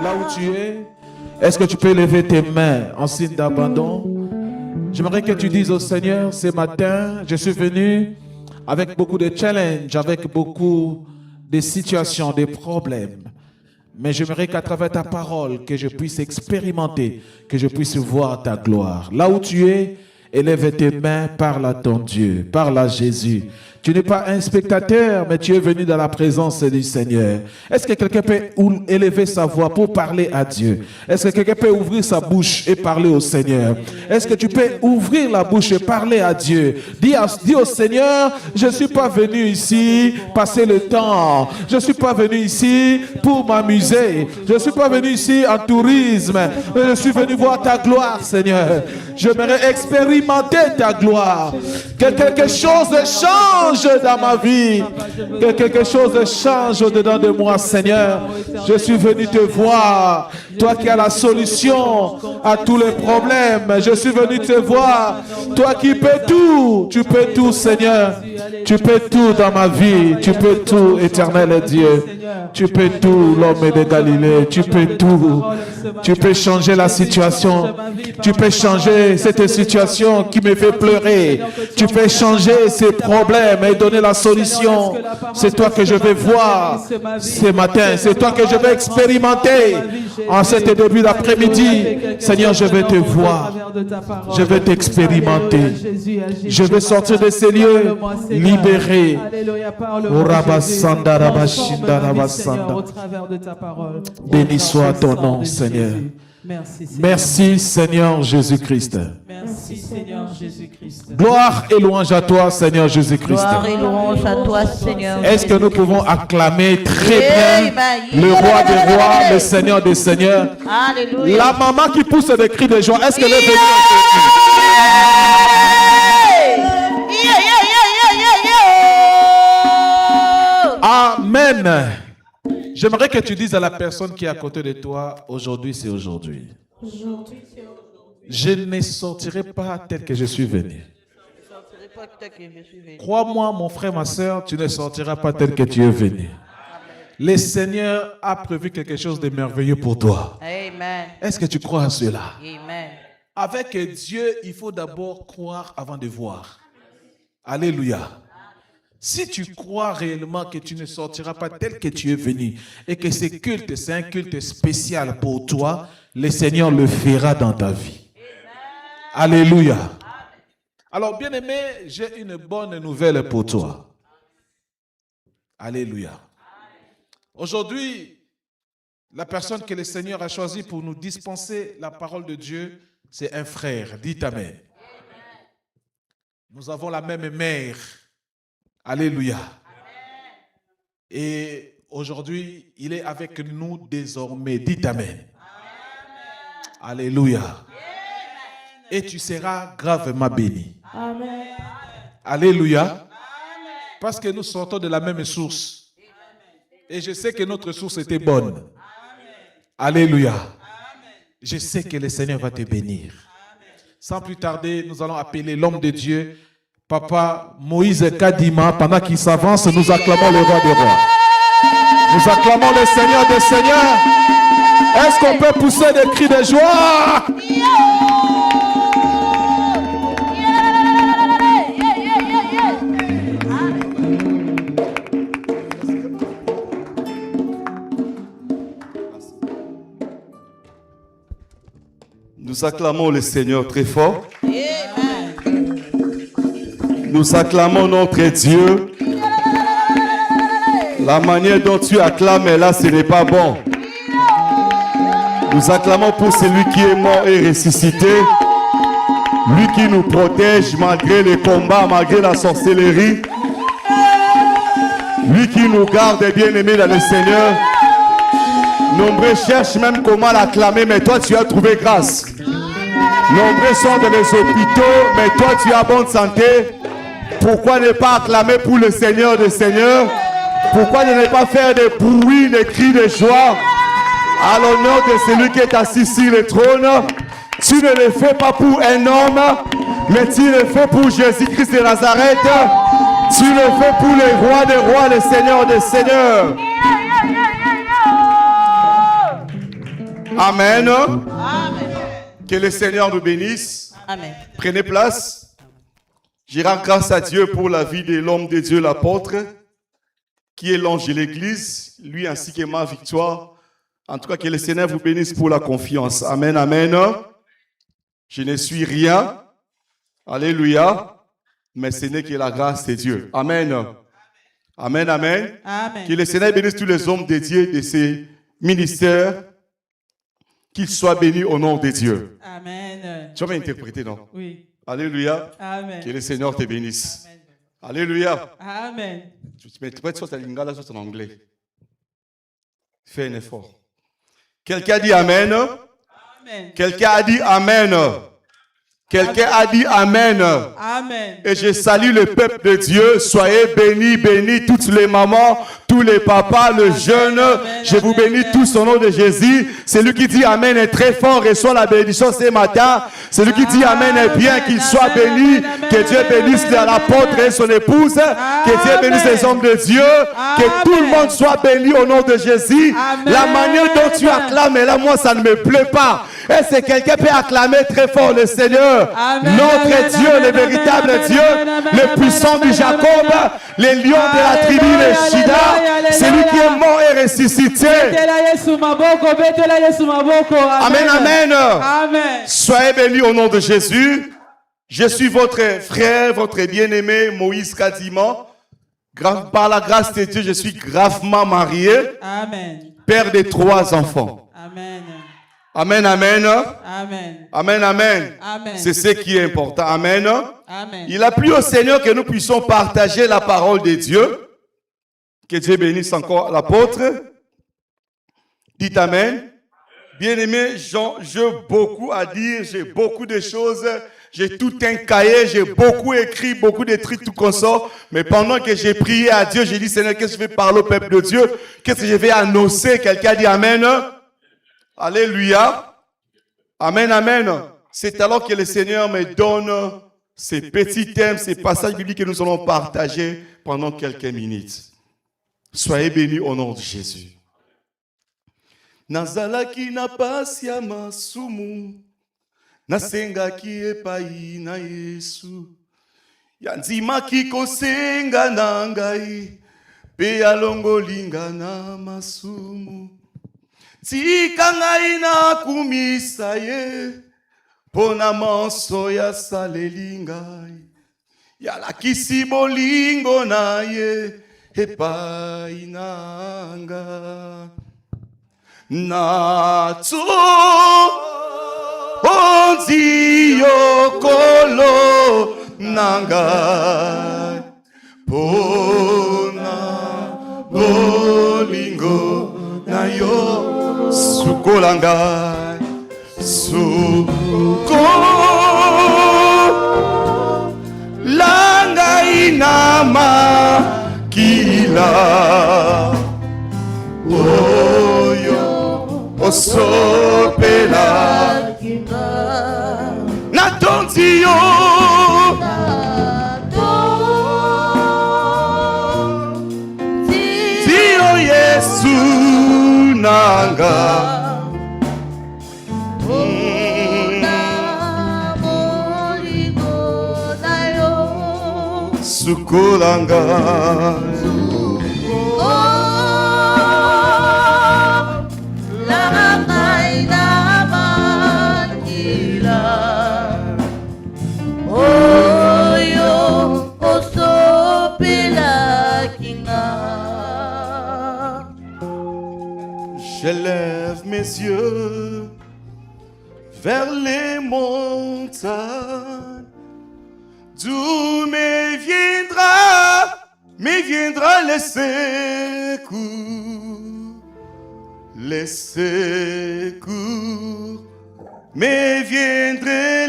là où tu es, est-ce que tu peux lever tes mains en signe d'abandon? J'aimerais que tu dises au Seigneur, ce matin, je suis venu avec beaucoup de challenges, avec beaucoup de situations, des problèmes. Mais j'aimerais qu'à travers ta parole, que je puisse expérimenter, que je puisse voir ta gloire. Là où tu es, élève tes mains, parle à ton Dieu, parle à Jésus. Tu n'es pas un spectateur, mais tu es venu dans la présence du Seigneur. Est-ce que quelqu'un peut élever sa voix pour parler à Dieu? Est-ce que quelqu'un peut ouvrir sa bouche et parler au Seigneur? Est-ce que tu peux ouvrir la bouche et parler à Dieu? Dis au Seigneur, je ne suis pas venu ici passer le temps. Je ne suis pas venu ici pour m'amuser. Je ne suis pas venu ici en tourisme. Mais je suis venu voir ta gloire, Seigneur. J'aimerais expérimenter ta gloire. Que quelque chose change dans ma vie, que quelque chose change au-dedans de moi, Seigneur. Je suis venu te voir, toi qui as la solution à tous les problèmes. Je suis venu te voir, toi qui peux tout. Tu peux tout, Seigneur. Tu peux tout dans ma vie. Tu peux tout, éternel Dieu. Tu peux tout, l'homme de Galilée. Tu peux tout. Tu peux changer la situation. Tu peux changer cette situation qui me fait pleurer. Tu peux changer ces problèmes et donner la solution. C'est toi que je vais voir ce matin. C'est toi que je vais expérimenter en cet début d'après-midi. Seigneur, je vais te voir. Je vais t'expérimenter. Je vais sortir de ces lieux libérés. Béni soit ton nom, Seigneur. Merci Seigneur Jésus-Christ. Merci Seigneur Jésus-Christ. Gloire et louange à toi Seigneur Jésus-Christ. Gloire et louange à toi Seigneur. Est-ce que nous pouvons acclamer très bien le roi des rois, le Seigneur des seigneurs? Alléluia. La maman qui pousse des cris de joie, est-ce qu'elle est venue? Amen. J'aimerais que tu dises à la personne qui est à côté de toi, aujourd'hui c'est aujourd'hui. Je ne sortirai pas tel que je suis venu. Crois-moi, mon frère, ma soeur, tu ne sortiras pas tel que tu es venu. Le Seigneur a prévu quelque chose de merveilleux pour toi. Amen. Est-ce que tu crois à cela? Amen. Avec Dieu, il faut d'abord croire avant de voir. Alléluia. Si tu crois réellement que tu ne sortiras pas tel que tu es venu et que ce culte, c'est un culte spécial pour toi, le Seigneur le fera dans ta vie. Amen. Alléluia. Amen. Alors, bien-aimé, j'ai une bonne nouvelle pour toi. Alléluia. Aujourd'hui, la personne que le Seigneur a choisie pour nous dispenser la parole de Dieu, c'est un frère. Dites Amen. Nous avons la même mère. Alléluia. Amen. Et aujourd'hui, il est avec nous désormais. Dites Amen. Amen. Alléluia. Amen. Et tu seras gravement béni. Amen. Alléluia. Amen. Parce que nous sortons de la même source. Et je sais que notre source était bonne. Amen. Alléluia. Amen. Je sais que le Seigneur va te bénir. Amen. Sans plus tarder, nous allons appeler l'homme de Dieu, Papa Moïse Kadima. Pendant qu'il s'avance, nous acclamons le roi des rois. Nous acclamons le Seigneur des seigneurs. Est-ce qu'on peut pousser des cris de joie? Nous acclamons le Seigneur très fort. Nous acclamons notre Dieu. La manière dont tu acclames là, ce n'est pas bon. Nous acclamons pour celui qui est mort et ressuscité. Lui qui nous protège malgré les combats, malgré la sorcellerie. Lui qui nous garde bien-aimés dans le Seigneur. Nombreux cherchent même comment l'acclamer, mais toi tu as trouvé grâce. Nombreux sont dans les hôpitaux, mais toi tu as bonne santé. Pourquoi ne pas acclamer pour le Seigneur des Seigneurs? Pourquoi ne pas faire des bruits, des cris de joie à l'honneur de celui qui est assis sur le trône? Tu ne le fais pas pour un homme, mais tu le fais pour Jésus-Christ de Nazareth. Tu le fais pour le roi des rois, le Seigneur des seigneurs. Amen. Amen. Que le Seigneur nous bénisse. Amen. Prenez place. Je rends grâce à Dieu pour la vie de l'homme de Dieu, l'apôtre, qui est l'ange de l'église, lui ainsi que ma victoire. En tout cas, que le Seigneur vous bénisse pour la confiance. Amen, amen. Je ne suis rien. Alléluia. Mais ce n'est que la grâce de Dieu. Amen. Amen, amen. Amen. Que le Seigneur bénisse tous les hommes de Dieu de ces ministères. Qu'ils soient bénis au nom de Dieu. Amen. Tu vas m'interpréter, non? Oui. Alléluia. Amen. Que le Seigneur te bénisse. Amen. Alléluia. Amen. Tu m'interprètes soit en lingala, soit en anglais. Fais un effort. Quelqu'un a dit Amen. Amen. Quelqu'un a dit Amen. Quelqu'un a dit Amen. Amen. Et je salue le peuple de Dieu. Soyez bénis, bénis toutes les mamans, tous les papas, le jeune. Je vous bénis tous au nom de Jésus. Celui qui dit Amen est très fort. Reçoit la bénédiction ce matin. Celui qui dit Amen est bien, qu'il soit béni. Que Dieu bénisse l'apôtre et son épouse. Que Dieu bénisse les hommes de Dieu. Que tout le monde soit béni au nom de Jésus. La manière dont tu acclames, là, moi, ça ne me plaît pas. Est-ce que quelqu'un peut acclamer très fort le Seigneur? Amen, Notre amen, Dieu, amen, le véritable amen, Dieu, amen, amen, le amen, puissant amen, du Jacob, amen. les lions de la tribu Alléluia, de Shida, alléluia, celui qui est alléluia. mort et ressuscité. Betela Yesu maboko, betela Yesu maboko. Amen, amen. Amen. Soyez bénis au nom de Jésus. Je suis votre frère, votre bien-aimé Moïse Kadima. Par la grâce de Dieu, je suis gravement marié, Amen. père de 3 enfants. Amen. Amen, amen. Amen. Amen, amen. Amen. C'est ce qui est important. Amen. Amen. Il a plu au Seigneur que nous puissions partager la parole de Dieu. Que Dieu bénisse encore l'apôtre. Dites Amen. Bien-aimé, j'ai beaucoup à dire, j'ai beaucoup de choses. J'ai tout un cahier, j'ai beaucoup écrit, beaucoup de trucs, tout comme ça. Mais pendant que j'ai prié à Dieu, j'ai dit, Seigneur, qu'est-ce que je vais parler au peuple de Dieu? Qu'est-ce que je vais annoncer? Quelqu'un dit Amen. Alléluia. Amen, amen. C'est alors que le Seigneur me donne ces petits thèmes, ces passages bibliques que nous allons partager pendant quelques minutes. Soyez bénis au nom de Jésus. Nazalaki na pasi ya masumu, nasengaki epai na Yesu. Yanzimaki kosenga na ngai, pe alongolinga na masumu. Tika ngai na kumisa ye, pona manso ya saleli ngai. Yalakisi bolingo na ye, epai na ngai. Natsu onzi yokolo nangai pona bolingo na yo sukolangai sukolangai na makila osopela natondi yo Dio Yesu nanga sukulanga Je lève mes yeux vers les montagnes, d'où me viendra le secours, me viendrait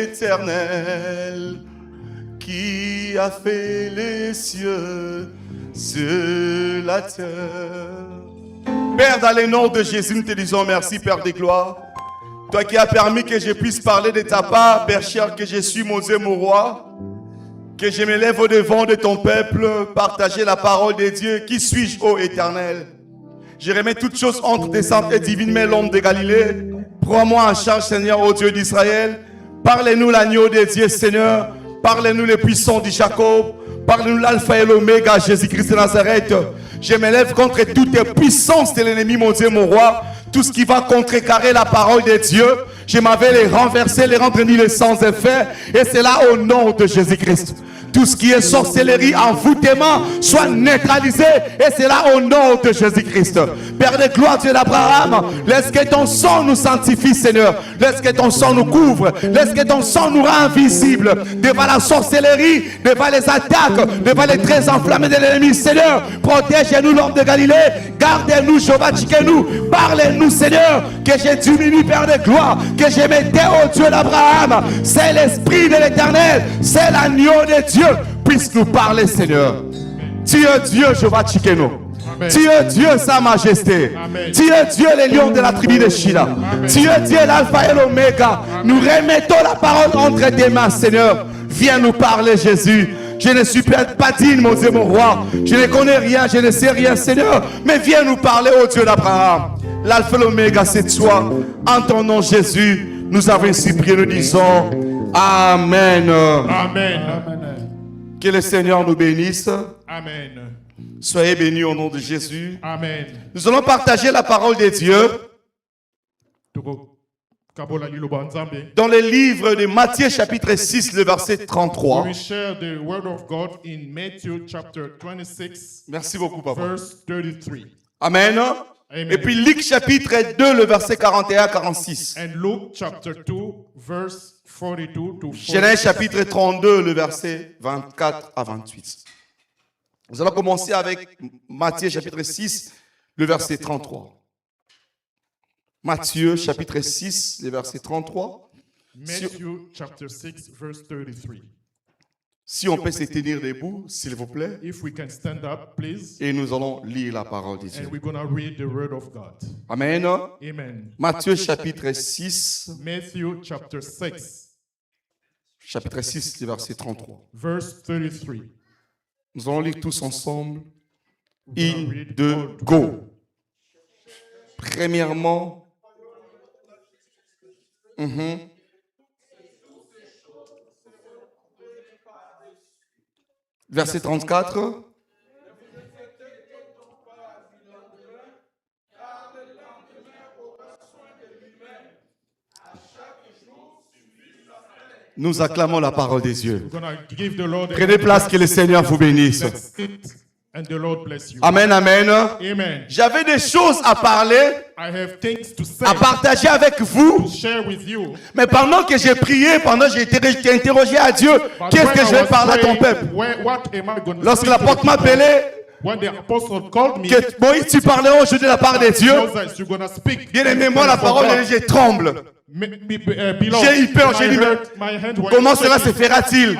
l'Éternel qui a fait les cieux sur la terre. Père, dans le nom de Jésus, nous te disons merci, Père des gloires. Toi qui as permis que je puisse parler de ta part, Père cher, que je suis mon Dieu, mon roi, que je me lève au devant de ton peuple, partager la parole de Dieu. Qui suis-je, ô Éternel? Je remets toutes choses entre tes saintes et divines mains, l'homme de Galilée. Prends-moi en charge, Seigneur, ô Dieu d'Israël. Parlez-nous l'agneau des dieux, Seigneur. Parlez-nous les puissants de Jacob. Parlez-nous l'alpha et l'oméga, Jésus-Christ de Nazareth. Je m'élève contre toutes les puissances de l'ennemi, mon Dieu, mon roi. Tout ce qui va contrecarrer la parole de Dieu, je m'avais les renverser, les rendre nuls et sans effet. Et c'est là au nom de Jésus-Christ. Tout ce qui est sorcellerie, envoûtement, soit neutralisé. Et c'est là au nom de Jésus-Christ. Père de gloire, Dieu d'Abraham, laisse que ton sang nous sanctifie, Seigneur. Laisse que ton sang nous couvre. Laisse que ton sang nous rend invisibles devant la sorcellerie, devant les attaques, devant les traits enflammés de l'ennemi. Seigneur, protège-nous, l'homme de Galilée. Gardez-nous, Jéhovah, nous. Parlez-nous, Seigneur, que je diminue, Père de gloire, que je me tais au Dieu d'Abraham. C'est l'Esprit de l'Éternel, c'est l'agneau de Dieu. Puisse nous parler, Seigneur. Tu es Dieu, Jéhovah Tchikeno. Tu es Dieu, Sa Majesté. Amen. Tu es Dieu, les lions de la tribu de Shila. Amen. Tu es Dieu, l'Alpha et l'Oméga. Nous remettons la parole entre tes mains, Seigneur. Viens nous parler, Jésus. Je ne suis pas digne, mon Dieu, mon roi. Je ne connais rien, je ne sais rien, Seigneur. Mais viens nous parler, ô Dieu d'Abraham. L'Alpha et l'Oméga, c'est toi. En ton nom, Jésus, nous avons ainsi prié, nous disons Amen. Amen. Que le Seigneur nous bénisse. Amen. Soyez bénis au nom de Jésus. Amen. Nous allons partager la parole de Dieu dans le livre de Matthieu chapitre 6, le verset 33. We share the word of God in Matthew chapter 26. Merci beaucoup, papa. Verse 33. Amen. Amen. Et puis Luc chapitre 2, le verset 41 à 46. And Luke chapter 2, verse 42 to 46. Genèse chapitre 32, le verset 24 à 28. Nous allons commencer avec Matthieu chapitre 6, le verset 33. Matthieu chapitre 6, le verset 33. Matthew chapter 6, verse 33. Si on peut se tenir debout, s'il vous plaît. If we can stand up, please. Et nous allons lire la parole de Dieu. And we're going to read the word of God. Amen. Amen. Matthieu chapitre 6. Matthew chapter 6. Chapitre 6, le verset 33. Verse 33. Nous allons lire tous ensemble. 1, 2, go. Premièrement, verset 34. Nous acclamons la parole des dieux. Prenez place, que le Seigneur vous bénisse. And the Lord bless you. Amen, amen. Amen. J'avais des choses à parler, I have things to say, à partager avec vous. to share with you. Mais pendant que j'ai prié, pendant que j'ai été interrogé à Dieu, qu'est-ce que je vais parler à ton peuple? Lorsque l'apôtre m'a appelé, when the apostle called me, que Moïse, tu parleras aujourd'hui de la part de Dieu. Bien aimé, moi, la parole de Dieu, je tremble. J'ai eu peur, j'ai dit, mais comment cela se fera-t-il?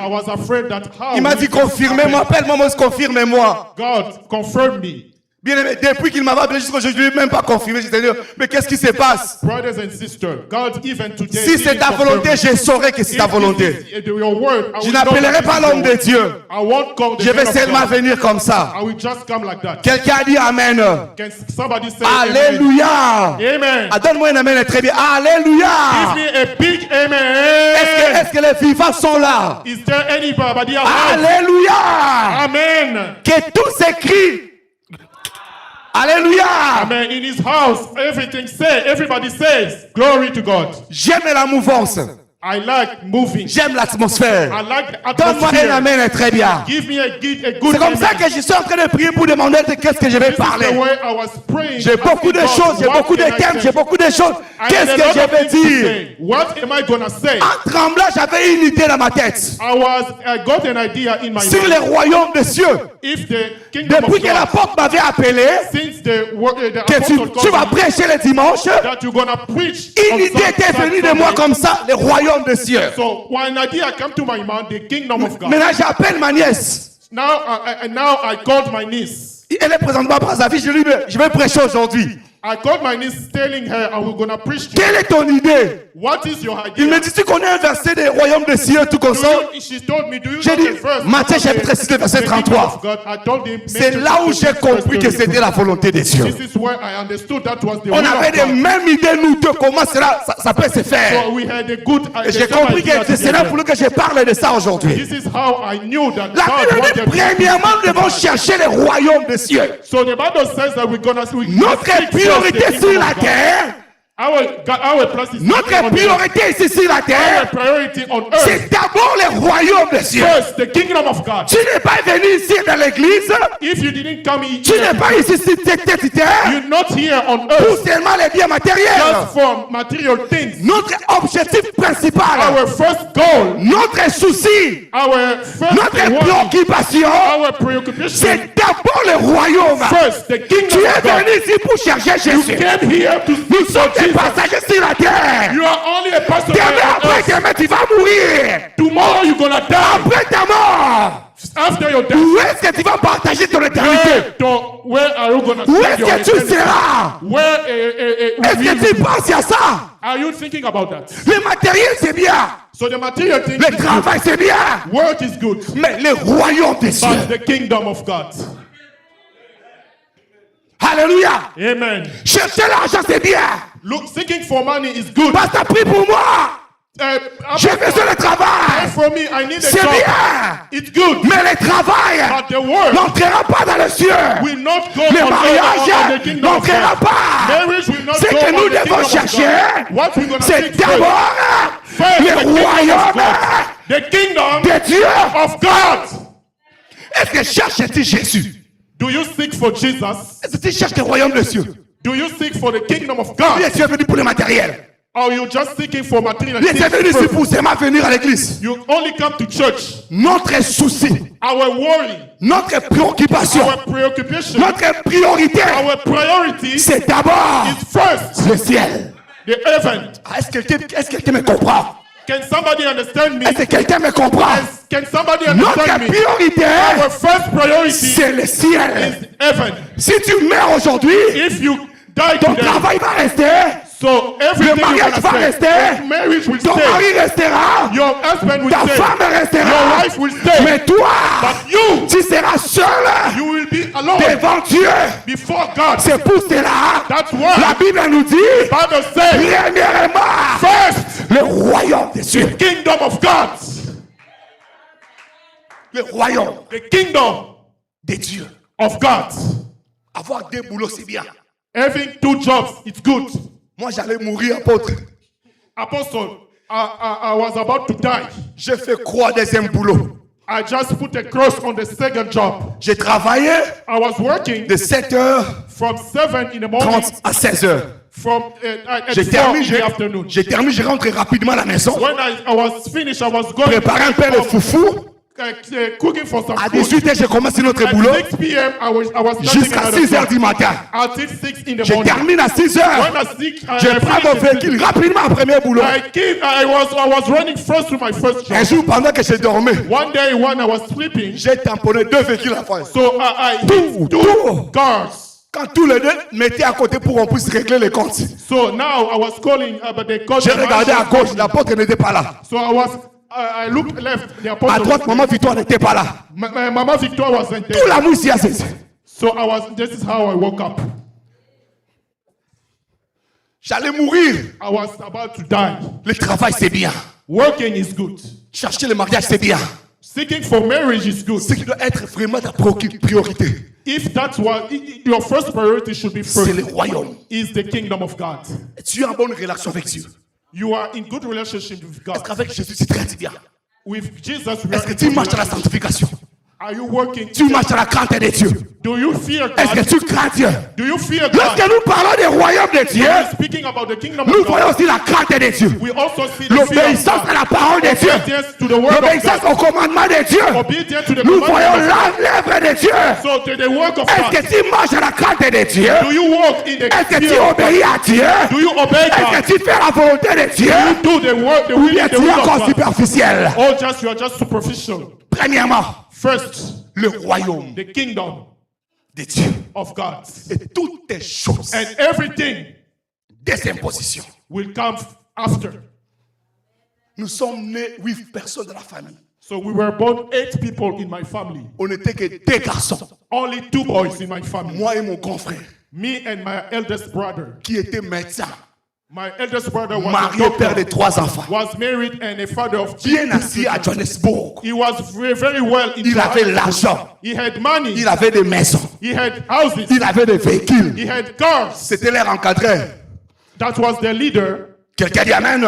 Il m'a dit, confirmez-moi, appelle-moi, Moïse, confirmez-moi. God, confirm me. Bien aimé, depuis qu'il m'avait appelé jusqu'à aujourd'hui, je ne l'ai même pas confirmé. Je dit, mais qu'est-ce qui se passe? Brothers and sisters, God, even today, si c'est ta volonté, je saurai que c'est ta volonté. Je n'appellerai pas l'homme de Dieu. Je vais seulement venir comme ça. Quelqu'un a dit Amen. Alléluia. Amen. Ah, donne-moi un Amen très bien. Alléluia. Give me a big Amen. Est-ce que les vivants sont là? Is there anybody alive? Alléluia. Amen. Que tout s'écrit. Alléluia. Amen. In his house, everybody says, glory to God. J'aime la mouvance. I like moving. J'aime l'atmosphère. I like the Donne-moi atmosphere. un amen très bien. Give me a good C'est comme amen. ça que je suis en train de prier pour demander de qu'est-ce que je vais This parler. is the way I was praying. J'ai beaucoup de asking God, choses, j'ai what beaucoup de can I thèmes, say? j'ai beaucoup de choses. I Qu'est-ce had a que lot je of vais things to dire? say. What am I gonna say? En tremblant, j'avais une idée dans ma tête. I got an idea in my Sur mind. les royaumes des cieux. If the kingdom Depuis of que God, l'apôtre m'avait appelé, since the que apostle tu vas called me, prêcher les dimanches, that you're gonna preach. une on idée était venue de Sunday. moi comme ça, les royaumes des cieux. So when idea came to my mind, the kingdom of God. Maintenant, j'appelle ma nièce. Now I called my niece. Elle est présentement à Brazzaville. Je lui dis, je vais prêcher aujourd'hui. I called my niece telling her I was going to preach to Quelle est ton idée? What is your Il idea? me dit, tu connais un verset des royaumes des cieux, tout comme ça? She told me, do you J'ai know dit, the verse? Matthieu chapitre 6, verset 33. C'est là où j'ai compris que c'était la volonté des cieux. This is where I understood that was the On will avait of les God. mêmes idées, nous deux, comment ça peut se faire. So we had a good Et j'ai compris que c'est cela pour que je parle de ça aujourd'hui. This is how I knew that La God Bible wanted dit, premièrement, nous devons chercher les royaumes des cieux. So the Bible says that we're gonna see Notre priorité sur la terre, our place is notre on the- priorité ici sur la our terre, priority on earth. c'est d'abord les royaumes des cieux. First, the kingdom of God. Tu n'es pas venu ici dans l'église, If you didn't come tu here, n'es pas ici sur cette terre you're not here on pour earth seulement les biens matériels. just for material things. Notre objectif principal, Our first goal, notre souci, our first notre worry, préoccupation, our preoccupation, c'est d'abord le royaume. first the Tu kingdom es of God. venu ici pour chercher Jésus. Came here to Nous speak sommes for des Jesus. passagers sur la terre. You are only a pastor Demain, on après earth. demain, tu vas mourir. Tomorrow you're gonna die. Après ta mort, After your death, où est-ce que tu vas partager ton éternité? where are you gonna Où spend est-ce your que tu eternity? seras? Where Est-ce que tu penses à ça? are you thinking about that? Le matériel, c'est bien. So the material thing Le is travail, c'est bien. good. Work is good, Mais le royaume des cieux. but the kingdom of God. Alléluia. Amen. Chercher l'argent, c'est bien. Look, seeking for money is good. Parce que t'as pris pour moi. J'ai besoin de travail. for me, I need a C'est job. bien. It's good, Mais le travail but the work n'entrera pas dans le cieux. will not go Le on the mariage kingdom of n'entrera God. pas. Marriage will not Ce go que on nous the devons kingdom of chercher, God. What we're gonna c'est seek first, d'abord first le the kingdom of royaume God. The kingdom de Dieu. of God. Est-ce que cherches-tu Jésus? Do you seek for Jesus? Est-ce que tu cherches le royaume des cieux? Do you seek for the kingdom of Ou God? bien tu es venu pour le matériel? Or you just seeking for material Ou bien tu es venu things? ici pour seulement venir à l'église? You only come to church. Notre souci, Our worry, notre préoccupation, our preoccupation, notre priorité, our priority c'est d'abord is first le ciel. the heaven. Ah, est-ce que quelqu'un me comprend? Can somebody understand me? Est-ce que quelqu'un me comprend? Can somebody Notre understand me? priorité, Our first priority c'est le ciel. is heaven. Si tu meurs aujourd'hui, If you die ton today, travail va rester, so everything le mariage you're va gonna rester, stay. Marriage will ton stay. mari restera, Your husband will ta stay. femme Your restera, wife will stay. mais toi, But you, tu seras seul you will be alone devant Dieu. before God. C'est pour cela, That's why la Bible nous dit, Bible says, premièrement, first, le royaume des cieux. kingdom of God. Le royaume The kingdom des dieux. of God. Avoir deux boulots, c'est bien. Having 2 jobs, it's good. Moi, j'allais mourir, apôtre. Apostle, I was about to die. J'ai fait quoi deuxième boulot? I just put a cross on the second job. J'ai travaillé I was working de 7h30 from 7 in the morning à 16h. from at J'ai 4 terminé, in the afternoon. je rentre rapidement à la maison. When I was finished, I was going Préparer un peu de foufou. cooking for some À food. 18h, j'ai commencé notre At boulot 6 p.m., I was starting jusqu'à another 6h job. du matin. Until 6 in the Je morning. termine à 6h. When Je prends mon véhicule rapidement au premier boulot. I was running first to my first Un job. jour, pendant que je dormais, One day when I was sleeping, j'ai tamponné 2 véhicules à face. so I hit Tout. 2 cars. Quand tous les deux mettaient à côté pour qu'on puisse régler les comptes. So now I was calling, but they called J'ai the regardé à marshal. gauche, l'apôtre n'était pas là. So I looked left, the À apostle. droite, maman Victoire n'était pas là. My Mama Victor wasn't Tout there. la mousse y a cessé. So this is how I woke up. J'allais mourir. I was about to die. Le travail, c'est bien. Working is good. Chercher le mariage, c'est bien. Seeking for marriage is good. Ce qui doit être vraiment ta priorité, If that's what your first priority should be c'est le first, royaume. is the kingdom of God. Tu as une bonne relation avec Dieu. You are in good relationship with Est-ce God. qu'avec Jésus, tu très bien? With Jesus, we Est-ce are que in tu good marches à la relationship. sanctification? Are you working? Tu marches à la crainte de Dieu? Do you fear Est-ce que God? tu crains Dieu? Do you fear Lorsque God? nous parlons des royaumes de Dieu, When speaking about the kingdom nous of voyons God, aussi la crainte de Dieu. we also see the fear of L'obéissance à God. la parole de Dieu. Obedience to the word of L'obéissance God. au commandement de Dieu. Obedience to the Nous commandment voyons of God. l'œuvre de Dieu. So to the work of Est-ce God. que tu marches à la crainte de Dieu? Do you walk in the Est-ce que tu fear of God? obéis à Dieu? Do you obey Est-ce God? que tu fais la volonté de Dieu? Do the work, the Ou will, bien the tu es will encore of God? superficiel? Or just you are just superficial. Premièrement, First, le royaume the kingdom de Dieu. of God. Et toutes tes choses, And everything des impositions. will come after. Nous sommes nés 8 personnes dans la famille. So we were born 8 people in my family. On n'était que 2 garçons. Only 2 boys in my family. Moi et mon grand frère, Me and my eldest brother. qui était médecin, My eldest brother was a marié, père de doctor, 3 enfants, was married and a father of 2 bien assis à Johannesburg. He was very well in Il avait l'argent, He had money. il avait des maisons, He had houses. il avait des véhicules. He had cars. C'était l'air encadré. That was the leader. Quelqu'un dit Amen.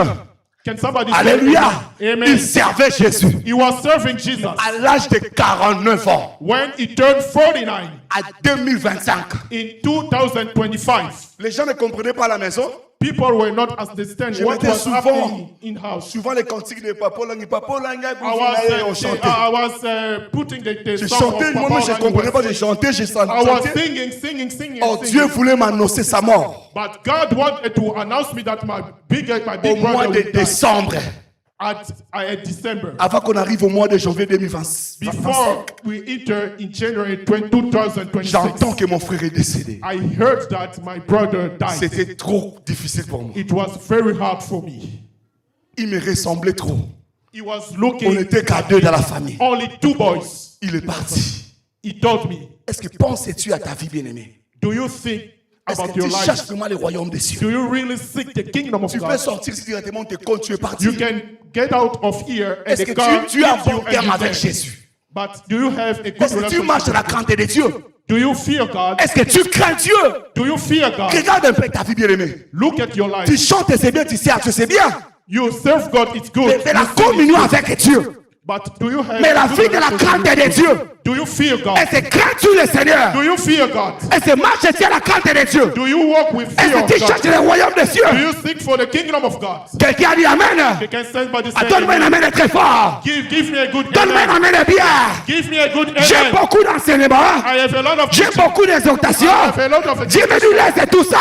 Can somebody say Alléluia. amen? Il servait Jésus. He was serving Jesus. À l'âge de 49 ans, When he turned 49 à 2025, in 2025, les gens ne comprenaient pas à la maison. people were not understanding Je what mettais was souvent, happening in house. souvent les cantiques de Papa Langi, Papa Langi, I on chantait. was putting the Je song chantais, of moi-même je Papa ne comprenais pas, Langi. je chantais, je I was chantais. singing. Oh, Dieu voulait m'annoncer sa mort But God wanted to announce me that my big au mois brother de would die décembre, at December. avant qu'on arrive au mois de janvier 2025. Before we enter in January 2026, J'entends que mon frère est décédé. I heard that my brother died. C'était trop difficile pour moi. It was very hard for me. Il me ressemblait trop. He was On looking n'était qu'à 2 dans la famille. only 2 boys. Il est parti. He told me, Est-ce que penses-tu à ta vie bien-aimée? do you think Est-ce about que your tu cherches life? vraiment le royaume des cieux? Do you really seek the kingdom of Tu peux God? sortir si directement de compte, tu es parti. You can get out of here and Est-ce the que car tu as un leaves bon you and terme you avec there. Jésus? But do you have a good Est-ce que tu marches dans la relationship? crainte de Dieu? Do you fear God? Est-ce que tu crains Dieu? Do you fear God? Regarde un peu ta vie bien-aimée. Look at your Tu life. chantes et c'est bien, tu sers, tu sais bien. You serve God, it's good. Mais la You sing, communion it's good. avec Dieu. But do you have Mais la a good vie de la relationship crainte with de God? Dieu. Do you fear God? Est-ce que crains-tu le Seigneur? Do you fear God? Est-ce que marches-tu à la crainte de Dieu? Do you walk with Est-ce fear que tu of cherches God? le royaume des Do cieux? you seek for the kingdom of God? Quelqu'un a dit Amen. You can somebody Ah, say, donne-moi un amen. amen très fort. Give me a good Donne-moi un amen. amen bien. Give me a good J'ai amen. beaucoup d'enseignements. I have a lot of J'ai teaching. beaucoup I d'exhortations. have a lot of Dieu me nous laisse tout ça.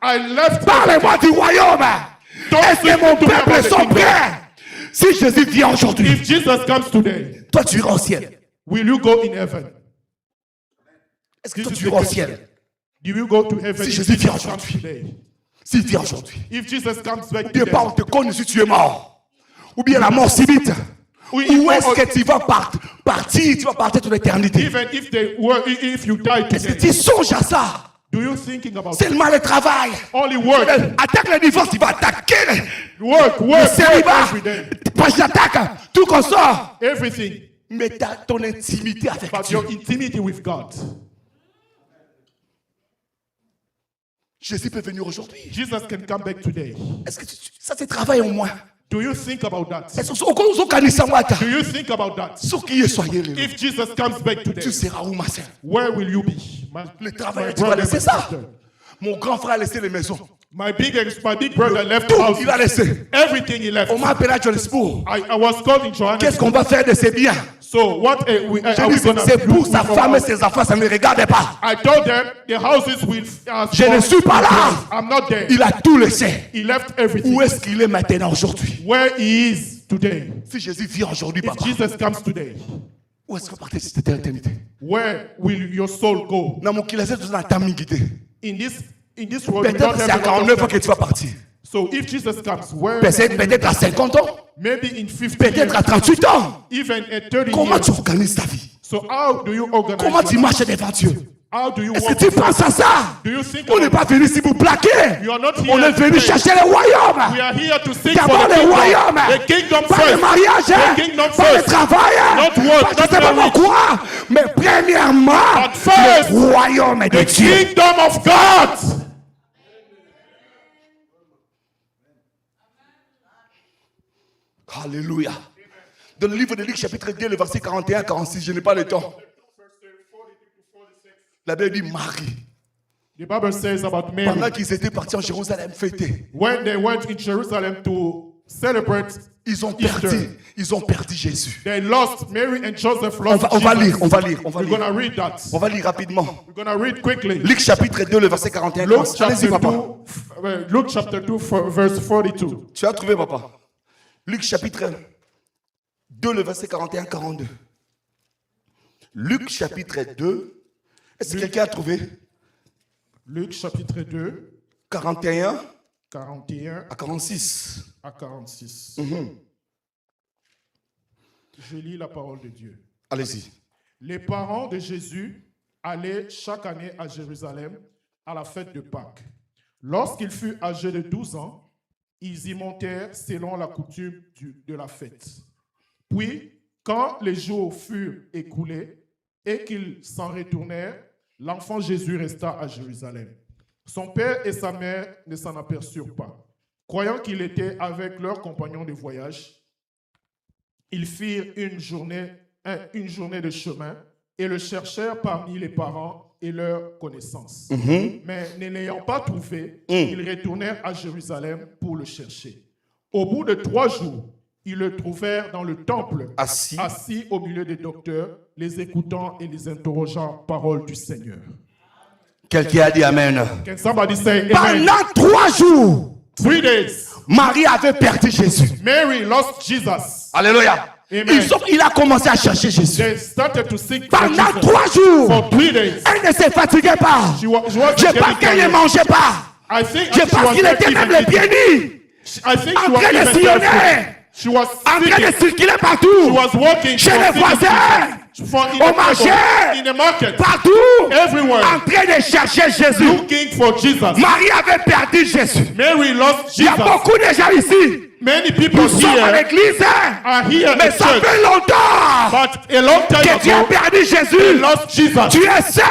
I left. Parlez-moi du royaume. Don't Est-ce que speak mon to me about peuple the sont kingdom. prêts? Si Jésus vient aujourd'hui, If Jesus comes today, toi tu iras au ciel. will you go in heaven? Est-ce que This toi is tu the iras au question. ciel? Do you go to heaven Si if Jésus vient Jesus comes aujourd'hui. today? S'il vient aujourd'hui, If Jesus comes back ou bien today, pas on te connaît si tu es mort, ou bien la mort si vite. Oui, Où il est-ce faut- que tu vas partir? Tu vas partir toute l'éternité. even if you die Est-ce que today, tu songes à ça? do you thinking about Seulement le travail. only work, Attaque le divorce, tu vas attaquer work, le work célibat. every day, Parce que j'attaque tout comme ça. everything, Mais ton intimité avec but Dieu. your intimacy with God. Jésus peut venir aujourd'hui. Jesus can come back today. Est-ce que ça c'est travail en moi? Do you think about that? Est-ce que vous connaissez moi? Do you think about that? Sur qui est soyez le If Jesus comes back today, tu seras où ma sœur? where will you be? Le travail, my tu vas brother, laisser my ça. sister. Mon grand frère a laissé les maisons. My big brother left Tout, house. il a laissé. Everything he left. On m'a appelé à Johannesburg. I was called in Qu'est-ce Johannesburg. qu'on va faire de ces biens? So what are we J'ai gonna dit, c'est do pour with sa our femme et house? ses enfants, ça ne me regarde pas. I told them the houses will. Je ne suis pas là. I'm not there. Il a tout laissé. He left everything. Où est-ce qu'il est maintenant aujourd'hui? Where he is today. Si Jésus vient aujourd'hui, If papa, Jesus comes today, où est-ce que vous partez de cette éternité? where will your soul go? Dans mon kilomètre, tout dans ta mingité. In this world, we don't Peut-être c'est à have a lot 49 ans of que time. tu vas partir. So if Jesus comes, where? Peut-être à 50 ans. Maybe in 50 Peut-être à years, 38 ans. even at 30 Comment years. tu organises ta vie? So how do you organize? Comment tu your- marches devant Dieu? How do you Est-ce walk? que tu penses à ça? Do you think On n'est about pas venu ici pour plaquer. You are not here On est to venu play. chercher le royaume. We are here to seek for D'abord the le kingdom. royaume. The kingdom Pas le first. mariage. The kingdom Pas le first. travail. Not work, Pas je not sais pas marriage. pourquoi. Mais premièrement, But first, le royaume de The Dieu. kingdom of God. Alléluia. Dans le livre de Luc, chapitre 2, le verset 41-46, je n'ai pas le temps. La Bible dit Marie. The Bible says about Pendant Mary, qu'ils étaient partis en Jérusalem fêter, when they went in Jerusalem to celebrate, ils ont Easter. perdu Jésus. they lost Mary and Joseph On lost va Jesus. lire. We're going to read that. On va lire rapidement. We're going to read quickly. Luc chapitre 2, le verset 41. Luke Allez-y, chapter papa. 2, Luke chapter 2, verse 42. Tu as trouvé, papa. Luc chapitre 2, le verset 41-42. Luc chapitre 2. Est-ce que quelqu'un a trouvé? Luc chapitre 2, 41 41 à 46. à 46. Je lis la parole de Dieu. Allez-y. Les parents de Jésus allaient chaque année à Jérusalem à la fête de Pâques. Lorsqu'il fut âgé de 12 ans, ils y montèrent selon la coutume de la fête. Puis, quand les jours furent écoulés et qu'ils s'en retournèrent, l'enfant Jésus resta à Jérusalem. Son père et sa mère ne s'en aperçurent pas. Croyant qu'il était avec leurs compagnons de voyage, ils firent une journée de chemin et le cherchèrent parmi les parents et leurs connaissances. Mais ne l'ayant pas trouvé, ils retournèrent à Jérusalem pour le chercher. Au bout de 3 jours, ils le trouvèrent dans le temple, assis au milieu des docteurs, les écoutant et les interrogeant, parole du Seigneur. Quelqu'un a dit Amen. Can somebody say amen? Pendant 3 jours, 3 days, Marie avait perdu Jésus. Mary lost Jesus. Alléluia. Amen. Il a commencé à chercher Jésus. They started to seek for Pendant Jesus. 3 jours, For 3 days. elle ne se fatiguait pas. She wasn't Je getting pense qu'elle ne tired. mangeait pas. I think Je she pense was qu'il not était even même les pieds eating. nus. I think she En was train de even sillonner. barefoot. She was En train de seeking. circuler She partout. was walking Chez from les city to voisins. city. For in Au the marché. market, in the market, Partout. everywhere, En train de chercher Jésus. looking for Jesus. Marie avait perdu Jésus. Mary lost Il y a Jesus. beaucoup de gens ici. Many people Nous sommes à here l'église. are here Mais at ça church, fait longtemps but a long time que tu as ago, perdu they Jésus. lost Jesus. Tu es seul.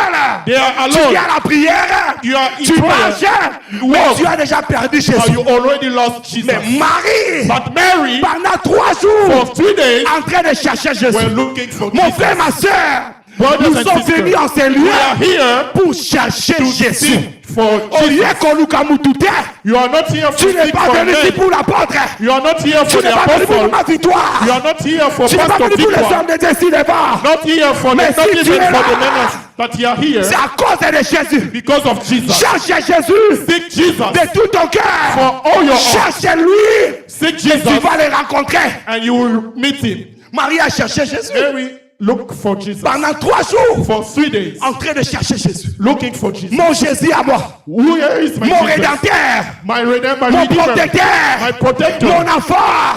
They are Tu alone. es à la prière. You are in Tu prayer. marches. Mais walk. tu as déjà perdu But Jésus. you already lost Jesus. Mais Marie, But Mary, pendant 3 jours, for 3 days, en train de chercher Jésus. were looking for Mon Jesus. frère, ma soeur, Brothers nous and sommes sisters, venus en ces we are lieux here pour chercher to Jésus. seek for Au lieu Jesus. qu'on nous camoutoutait, You are not here tu for n'es seek pas for venu ici men. pour l'apôtre. You are not here Tu for n'es the pas venu pour apostle. ma victoire. You are not here for Tu n'es pas Pastor venu pour les Victoire. hommes de Dieu ici devant. Not here for Mais the, not si even tu es for là, the men of, but you are here C'est à cause de Jésus. because of Jesus. Cherche Jésus Seek Jesus de tout ton cœur. for all your heart. Cherche-lui. Seek Tu Jesus vas le rencontrer. and you will meet him. Marie a cherché Jésus. Mary, look for Jesus Pendant 3 jours, for 3 days. en train de chercher Jésus. Looking for Jesus. Mon Jésus à moi. Where is my Mon Jesus? rédempteur. My Redeemer, Mon my protecteur. protector, Mon enfant.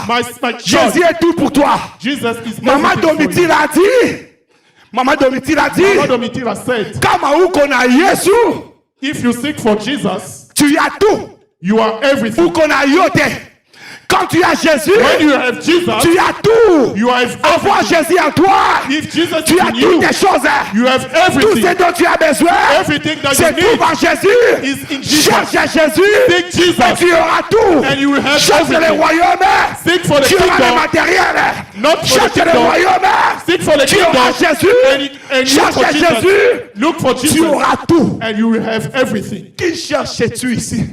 my Jésus judge. est tout pour toi. Jesus is Maman everything for Domitille you. a dit. Maman Domitille a dit. Mama Domitila said, Kama uko na Yesu, if you seek for Jesus, tu as tout. you are everything. Uko na yote. Quand tu as Jésus, When you have Jesus, tu as tout. you have Avoir everything. Jésus en toi, If Jesus tu is as in toutes you, les choses. you have Tout ce everything. dont tu as besoin, Everything that c'est you tout need par Jésus. is in Jesus. Cherche Jésus Seek Jesus et tu auras tout. and you will have Cherche le everything. royaume, Seek for the tu auras le kingdom, matériel. not for the Cherche le kingdom. royaume, Seek for the tu auras kingdom Jésus. and look Cherche for Jesus. Jésus, Look for tu Jesus auras tout. and you will have everything. Qui cherches-tu ici?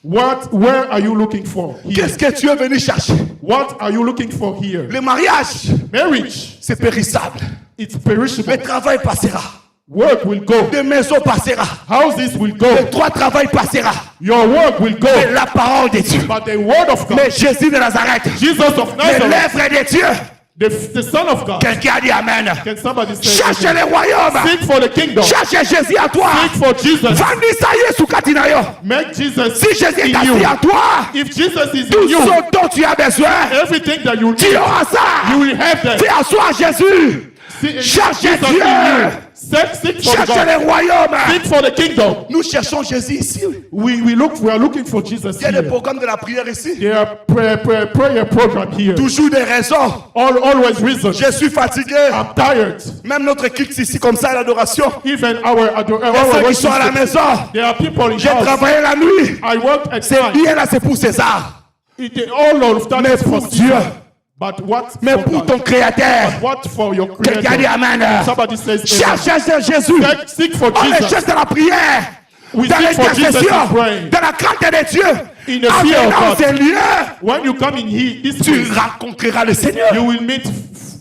Where are you looking for here? Qu'est-ce que tu es venu chercher? What are you looking for here? Le mariage, Marriage, c'est périssable. it's Le perishable. travail passera. Work will go. Les maisons passera. Houses will go. Le droit travail passera. Your work will go. Mais la parole de Dieu. But the word of God, Mais Jésus de Nazareth. Jesus of Les Nazareth, lèvres de Dieu. the Son of God. Quelqu'un a dit Amen. Can somebody say Cherche amen? le royaume. Seek for the kingdom. Cherche Jésus à toi. Seek for Jesus. Vandisa Yesu katina yo. Make Jesus Si Jésus est in assis you. à toi, If Jesus is tout in you, ce dont tu as besoin, everything that you tu need, auras ça. you will have that. Fais asseoir Jésus. Cherche Jesus in Dieu. you. Seek for Cherche God. le royaume. Seek for the kingdom. Nous cherchons Jésus ici. We are looking for Jesus Il y a des here. programmes de la prière ici. There are prayer program here. Toujours des raisons. Always reasons. Je suis fatigué. I'm tired. Même notre clique ici comme ça à l'adoration. Even our Ceux qui sont à la worship. maison. There are people in J'ai house. travaillé la nuit. I work at C'est night. bien là, c'est pour César. All of that Mais is for pour Dieu. Caesar. But what Mais for pour God? ton créateur. What for your Quelqu'un dit creator? Amen. Somebody says Cherche Jésus. seek for On le Jesus. cherche dans la prière. We Dans seek for Jesus l'intercession. in praying. Dans la crainte de Dieu. In the En fear of venant God. ces lieux, When you come in here, this tu place, rencontreras le Seigneur. you will meet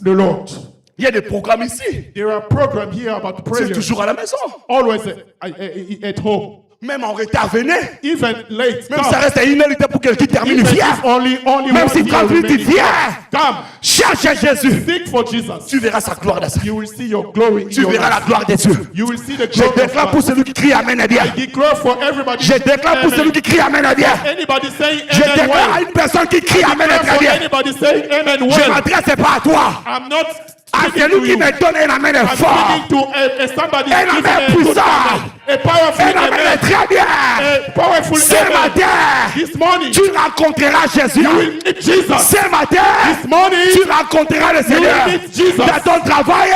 the Lord. Il y a des programmes ici. There are programs here about C'est prayer. toujours à la maison. Always at home. Même en retard, venez. Even late, Même come. ça reste à 1 heure pour quelqu'un qui termine, Even viens. if only Même 1 si year 30 minutes, remaining, viens. come. Cherche Jésus. Seek for Jesus. Tu verras sa gloire dans sa vie. You will see your glory in Tu your verras la life. gloire de Dieu. You will see the Je glory of déclare pour God. celui qui crie Amen et bien. I declare for everybody. Je déclare pour Amen. celui qui crie Amen et bien. Anybody saying Je amen déclare à well. une personne qui crie Amen et Declare très for bien. anybody saying amen Je well. m'adresse pas à toi. I'm not À speaking celui to qui you. me donne un Amen I'm fort. speaking to somebody Un giving amen a good puissant. amen. A powerful Un Amen amen. très bien. A powerful Ce amen. matin, This morning, tu rencontreras Jésus. you will meet Jesus. Ce matin, This morning, tu rencontreras le Seigneur. will meet Jesus. Dans ton travail,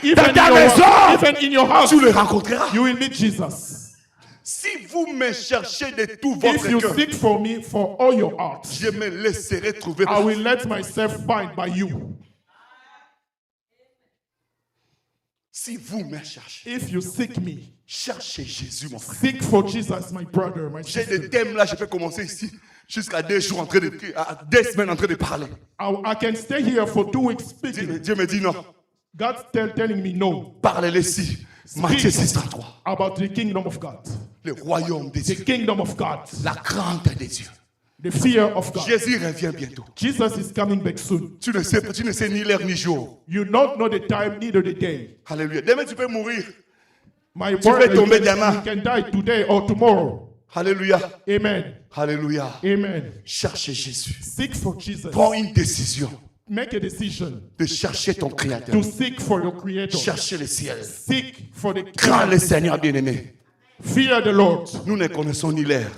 even dans in ta your maison, house, even in your house, tu le rencontreras. you will meet Jesus. Si vous me cherchez de tout votre If you cœur, seek for me for all your heart, je me laisserai trouver. I will let myself find by you. Si vous me cherchez, If you seek me, cherchez Jésus, mon frère. seek for Jesus, my brother, my J'ai sister. des thèmes là, je peux commencer ici jusqu'à 2 jours en train de, à 2 semaines en train de parler. I can stay here for 2 weeks speaking. Dieu me dit non, God's telling me no parlez-les ici. Matthieu 6:33. about the kingdom of God. Le royaume des The dieux, kingdom of God. la crainte des dieux. The fear of God. Jésus revient bientôt. Jesus is coming back soon. Tu ne sais ni l'heure ni jour. You don't know the time, neither the day. Alléluia. Demain tu peux mourir. My Tu word, peux tomber you demain. can die today or tomorrow. Alléluia. Amen. Alléluia. Amen. Cherchez Jésus. Seek for Jesus. Prends une décision Make a decision de chercher ton Créateur. to seek for your Creator. Chercher le ciel. Seek for the Crains le kingdom. Seigneur bien-aimé. Fear the Lord. Nous ne connaissons ni l'heure,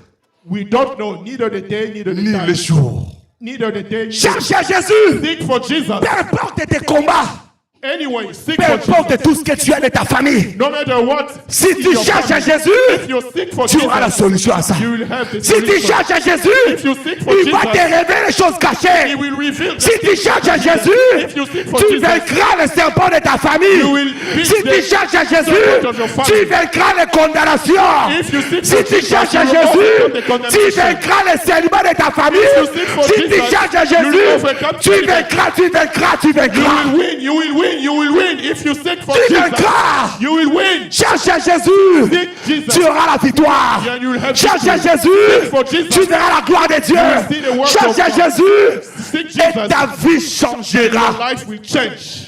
We don't know neither the day, neither the ni time. le jour. Neither the day. Cherchez Jésus. Seek for Jesus. Peu importe tes combats. Anyway, seek Peu for importe Jesus. tout ce que tu as de ta famille. No matter what. Si is tu your cherches family. Jésus, If you seek for tu auras la Jesus, solution à ça. you will have the Si tu solution. cherches If Jésus, you seek for il va te Jesus, révéler les choses He cachées. will reveal the Si tu cherches If Jésus, you seek for tu Jesus, vaincras le serpent de ta famille. You will beat Si tu the cherches serpent of Jésus, your family. tu vaincras les condamnations. If you seek Si for tu Jesus, cherches you will overcome the Jésus, tu condemnation. vaincras le célibat de ta famille. If you seek for Si tu Jesus, cherches you will Jésus, overcome tu celibacy. vaincras, tu vaincras, tu You vaincras. will win, you will win, you will win. If you seek for Tu Jesus, vaincras. you will win. Cherche Jésus, Seek Jesus. tu auras la victoire. Yeah, you will have Cherche victory. Jésus, Seek for Jesus. tu verras la gloire de will see the Dieu. work Cherche of God. Jésus Seek et Jesus. ta vie Your changera. life will change.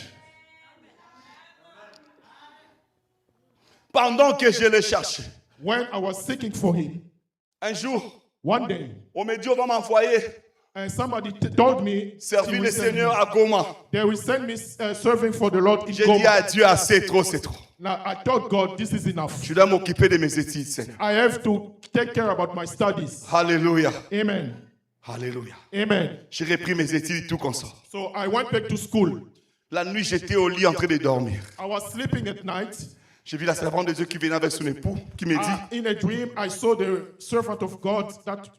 Pendant que je le cherchais, When I was seeking for him, un jour, one day, on me dit on va m'envoyer and somebody told me servir he le will send Seigneur me- à Goma. they will send me serving for the Lord in J'ai dit à Goma. Dieu, assez trop, c'est trop. Now I told God, this is enough. Je dois m'occuper de mes études, Seigneur. I have to take care about my studies. Alléluia. Amen. Alléluia. Amen. J'ai repris mes études, tout comme ça. So I went back to school. La nuit, j'étais au lit en train de dormir. I was sleeping at night. J'ai vu la servante de Dieu qui venait avec son époux, qui me dit, In a dream, I saw the servant of God.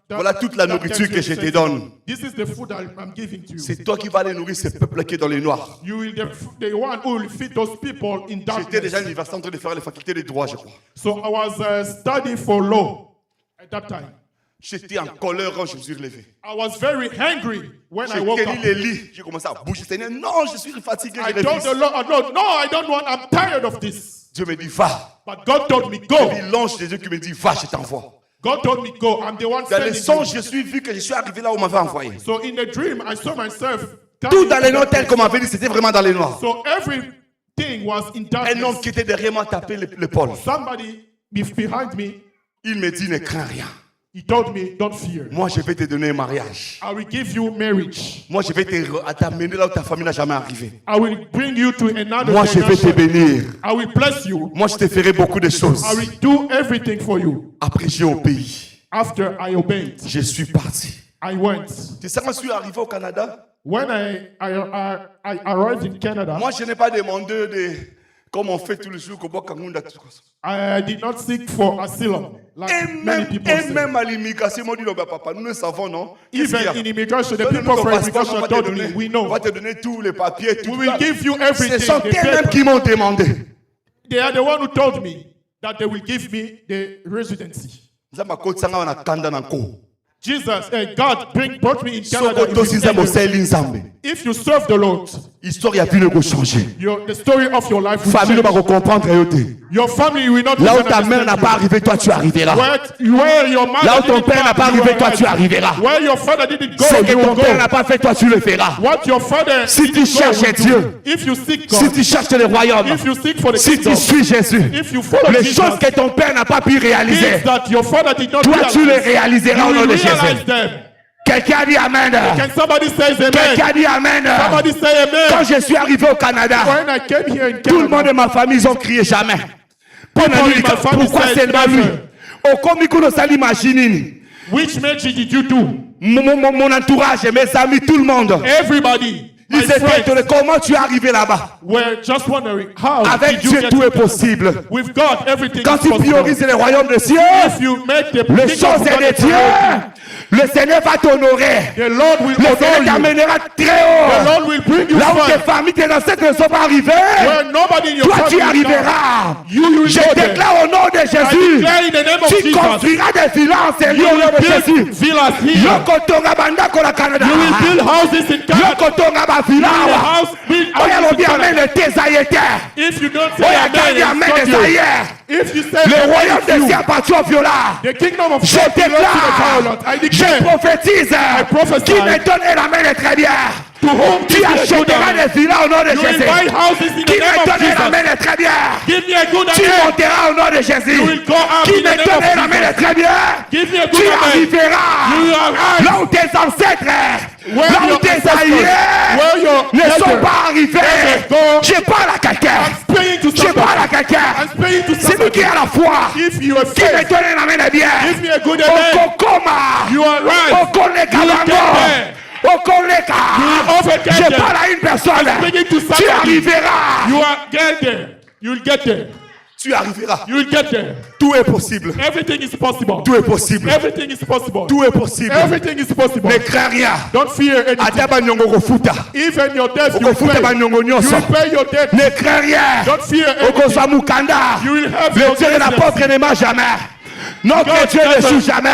voilà toute la that nourriture que je te said, donne. This is the food I'm giving to you. C'est toi qui vas aller nourrir ce peuple qui est dans les noirs. You will the one who will feed those people in J'étais déjà à darkness. l'université en train de faire les facultés de droit, je crois. So I was studying for law at that time. J'étais en colère quand je me suis relevé. I was very angry when I J'ai woke tenu up. les lits, j'ai commencé à bouger. Seigneur, non, je suis fatigué, I je told the refuse. Lord, no, I don't want, I'm tired of this. Dieu me dit, va. But God told me, Et go. puis l'ange de Dieu qui me dit, va, je t'envoie. God told me, go. I'm the one Dans les sending songes, you. je suis vu que je suis arrivé là où on m'avait envoyé. So in the dream, I saw myself. Tout coming dans les to noirs, that tel place. qu'on m'avait dit, c'était vraiment dans les noirs. So everything was in Un homme darkness. qui était derrière moi tapait l'épaule. Somebody behind me, Il me dit, ne crains rien. he told me, don't fear. Moi, je vais te donner un mariage. I will give you marriage. Moi, je vais t'amener là où ta famille n'a jamais arrivé. I will bring you to another Moi, je vais te dimension. bénir. I will bless you. Moi, je te ferai beaucoup de choses. I will do everything for you. Après, j'ai obéi. After I obeyed, Je suis parti. I went. Tu sais, quand je suis arrivé au Canada, When I arrived in Canada, moi, je n'ai pas demandé de... Comme on fait tous les jours, I did not seek for asylum like et many même, people et say. même à l'immigration, ils m'ont dit, non, ben, papa, nous le savons, non? Qu'est-ce qu'il y a? Even in immigration, the Donne-nous people ton from passeport, immigration on va te told donner- me, we on know. va te donner tous les papiers, tout We will ça. give you Ce everything. sont the eux-mêmes paper. qui m'ont demandé. They are the one who told me that they will give me the residency. Nzambe akotisanga wana kanda na nko. God brought me in Canada. Soko tosi nzambe osali nzambe. If you serve the Lord, Histoire ya vie ne peut changer. the story of your life will Famille ne va change. comprendre rien. Your family will not Là où even ta mère understand n'a you. pas arrivé, toi tu arriveras. Where your mother Là où ton didn't père n'a pas come, you arrivé, toi arrive. tu arriveras. Where your father didn't go, Ce que you will ton père n'a go. pas fait, toi tu le feras. What your father Si tu didn't go, cherches will do. Dieu, If you seek si God, tu cherches le royaume, if you seek for the si tu kingdom, suis Jésus, if you follow les Jesus, choses que ton père n'a pas pu réaliser, things that your father did not toi tu les realize, réaliseras you au nom will de realize Jésus. them. Quelqu'un dit Amen. Can somebody say amen? Quelqu'un dit Amen. Somebody say Quand amen. je suis arrivé au Canada, When I came here in tout le monde Canada, de ma famille, ils ont crié jamais. People in my family Pourquoi said seulement lui? never. Au Komikuno Sali Machinini, Which magic did you do? mon entourage, mes amis, tout le monde, Everybody, my ils étaient friends, étonnés. Comment tu es arrivé là-bas? were just wondering, how Avec did you Dieu, get tout est there? possible. With God, everything Quand is tu possible. priorises le royaume des cieux, If you make the les kingdom choses of God de a Dieu, priority, le Seigneur va t'honorer. the Lord will Le Seigneur honor you. t'amènera très The haut. Lord will bring you Là où tes far. familles, tes ancêtres ne sont pas arrivés, Where nobody in your toi tu y family is now. arriveras. You will Je go there. déclare au nom de I Jésus, declare in the name of tu Jesus, construiras des villas en Seigneur you au nom will de Jésus. build villas here. Yokotonga bandako la Canada. You will build houses in Canada. Yokotonga ba Build a villa. house, build Oya houses in lobi amen Canada. de tes aïeux. If you don't say Oya amen, kadi amen it's de not you. aïeux. If you say Le amen, royaume it's des you. cieux appartient aux violents. The kingdom of Je God belongs to the déclare, violent. I je declare, prophétise, prophesy. qui me donne la main de très bien. to whom Tu give me a good achèteras amen. des villas au nom de You will Jésus. buy houses in Qui the name me of donne la main Jesus. de très bien. Give me a good Tu amen. monteras au nom de Jésus. You will go up Qui in the me name donne of la main de Jesus. très bien. Give me a Tu good amen. arriveras You will arrive. là où tes ancêtres, Where là où your tes ancestors, aïeux where your ne sont elders pas arrivés. never go. Je parle à quelqu'un. I'm praying to Je parle à somebody. quelqu'un. I'm praying to C'est lui qui somebody. a la foi. If you are Qui me faith, donne la main de bien. give me a good amen. Okokoma. You are right. Okoleka You will bango. get there. Okoleka. You will overcome Je them. parle à une personne. I'm speaking to Tu somebody. arriveras. You are get there. You will get there. Tu arriveras. You will get there. Tout est possible. Everything is possible. Tout est possible. Everything is possible. Tout est possible. Everything is possible. Ne crains rien. Don't fear anything. Ata banyongo kofuta. Even your death, you will Okofuta pay. banyongo You nyonso. will pay your debt. Ne crains rien. Don't fear anything. Okozwa mukanda. You will have Le your Dieu de business. l'apôtre n'aima jamais. Notre God Dieu doesn't- n'échoue jamais.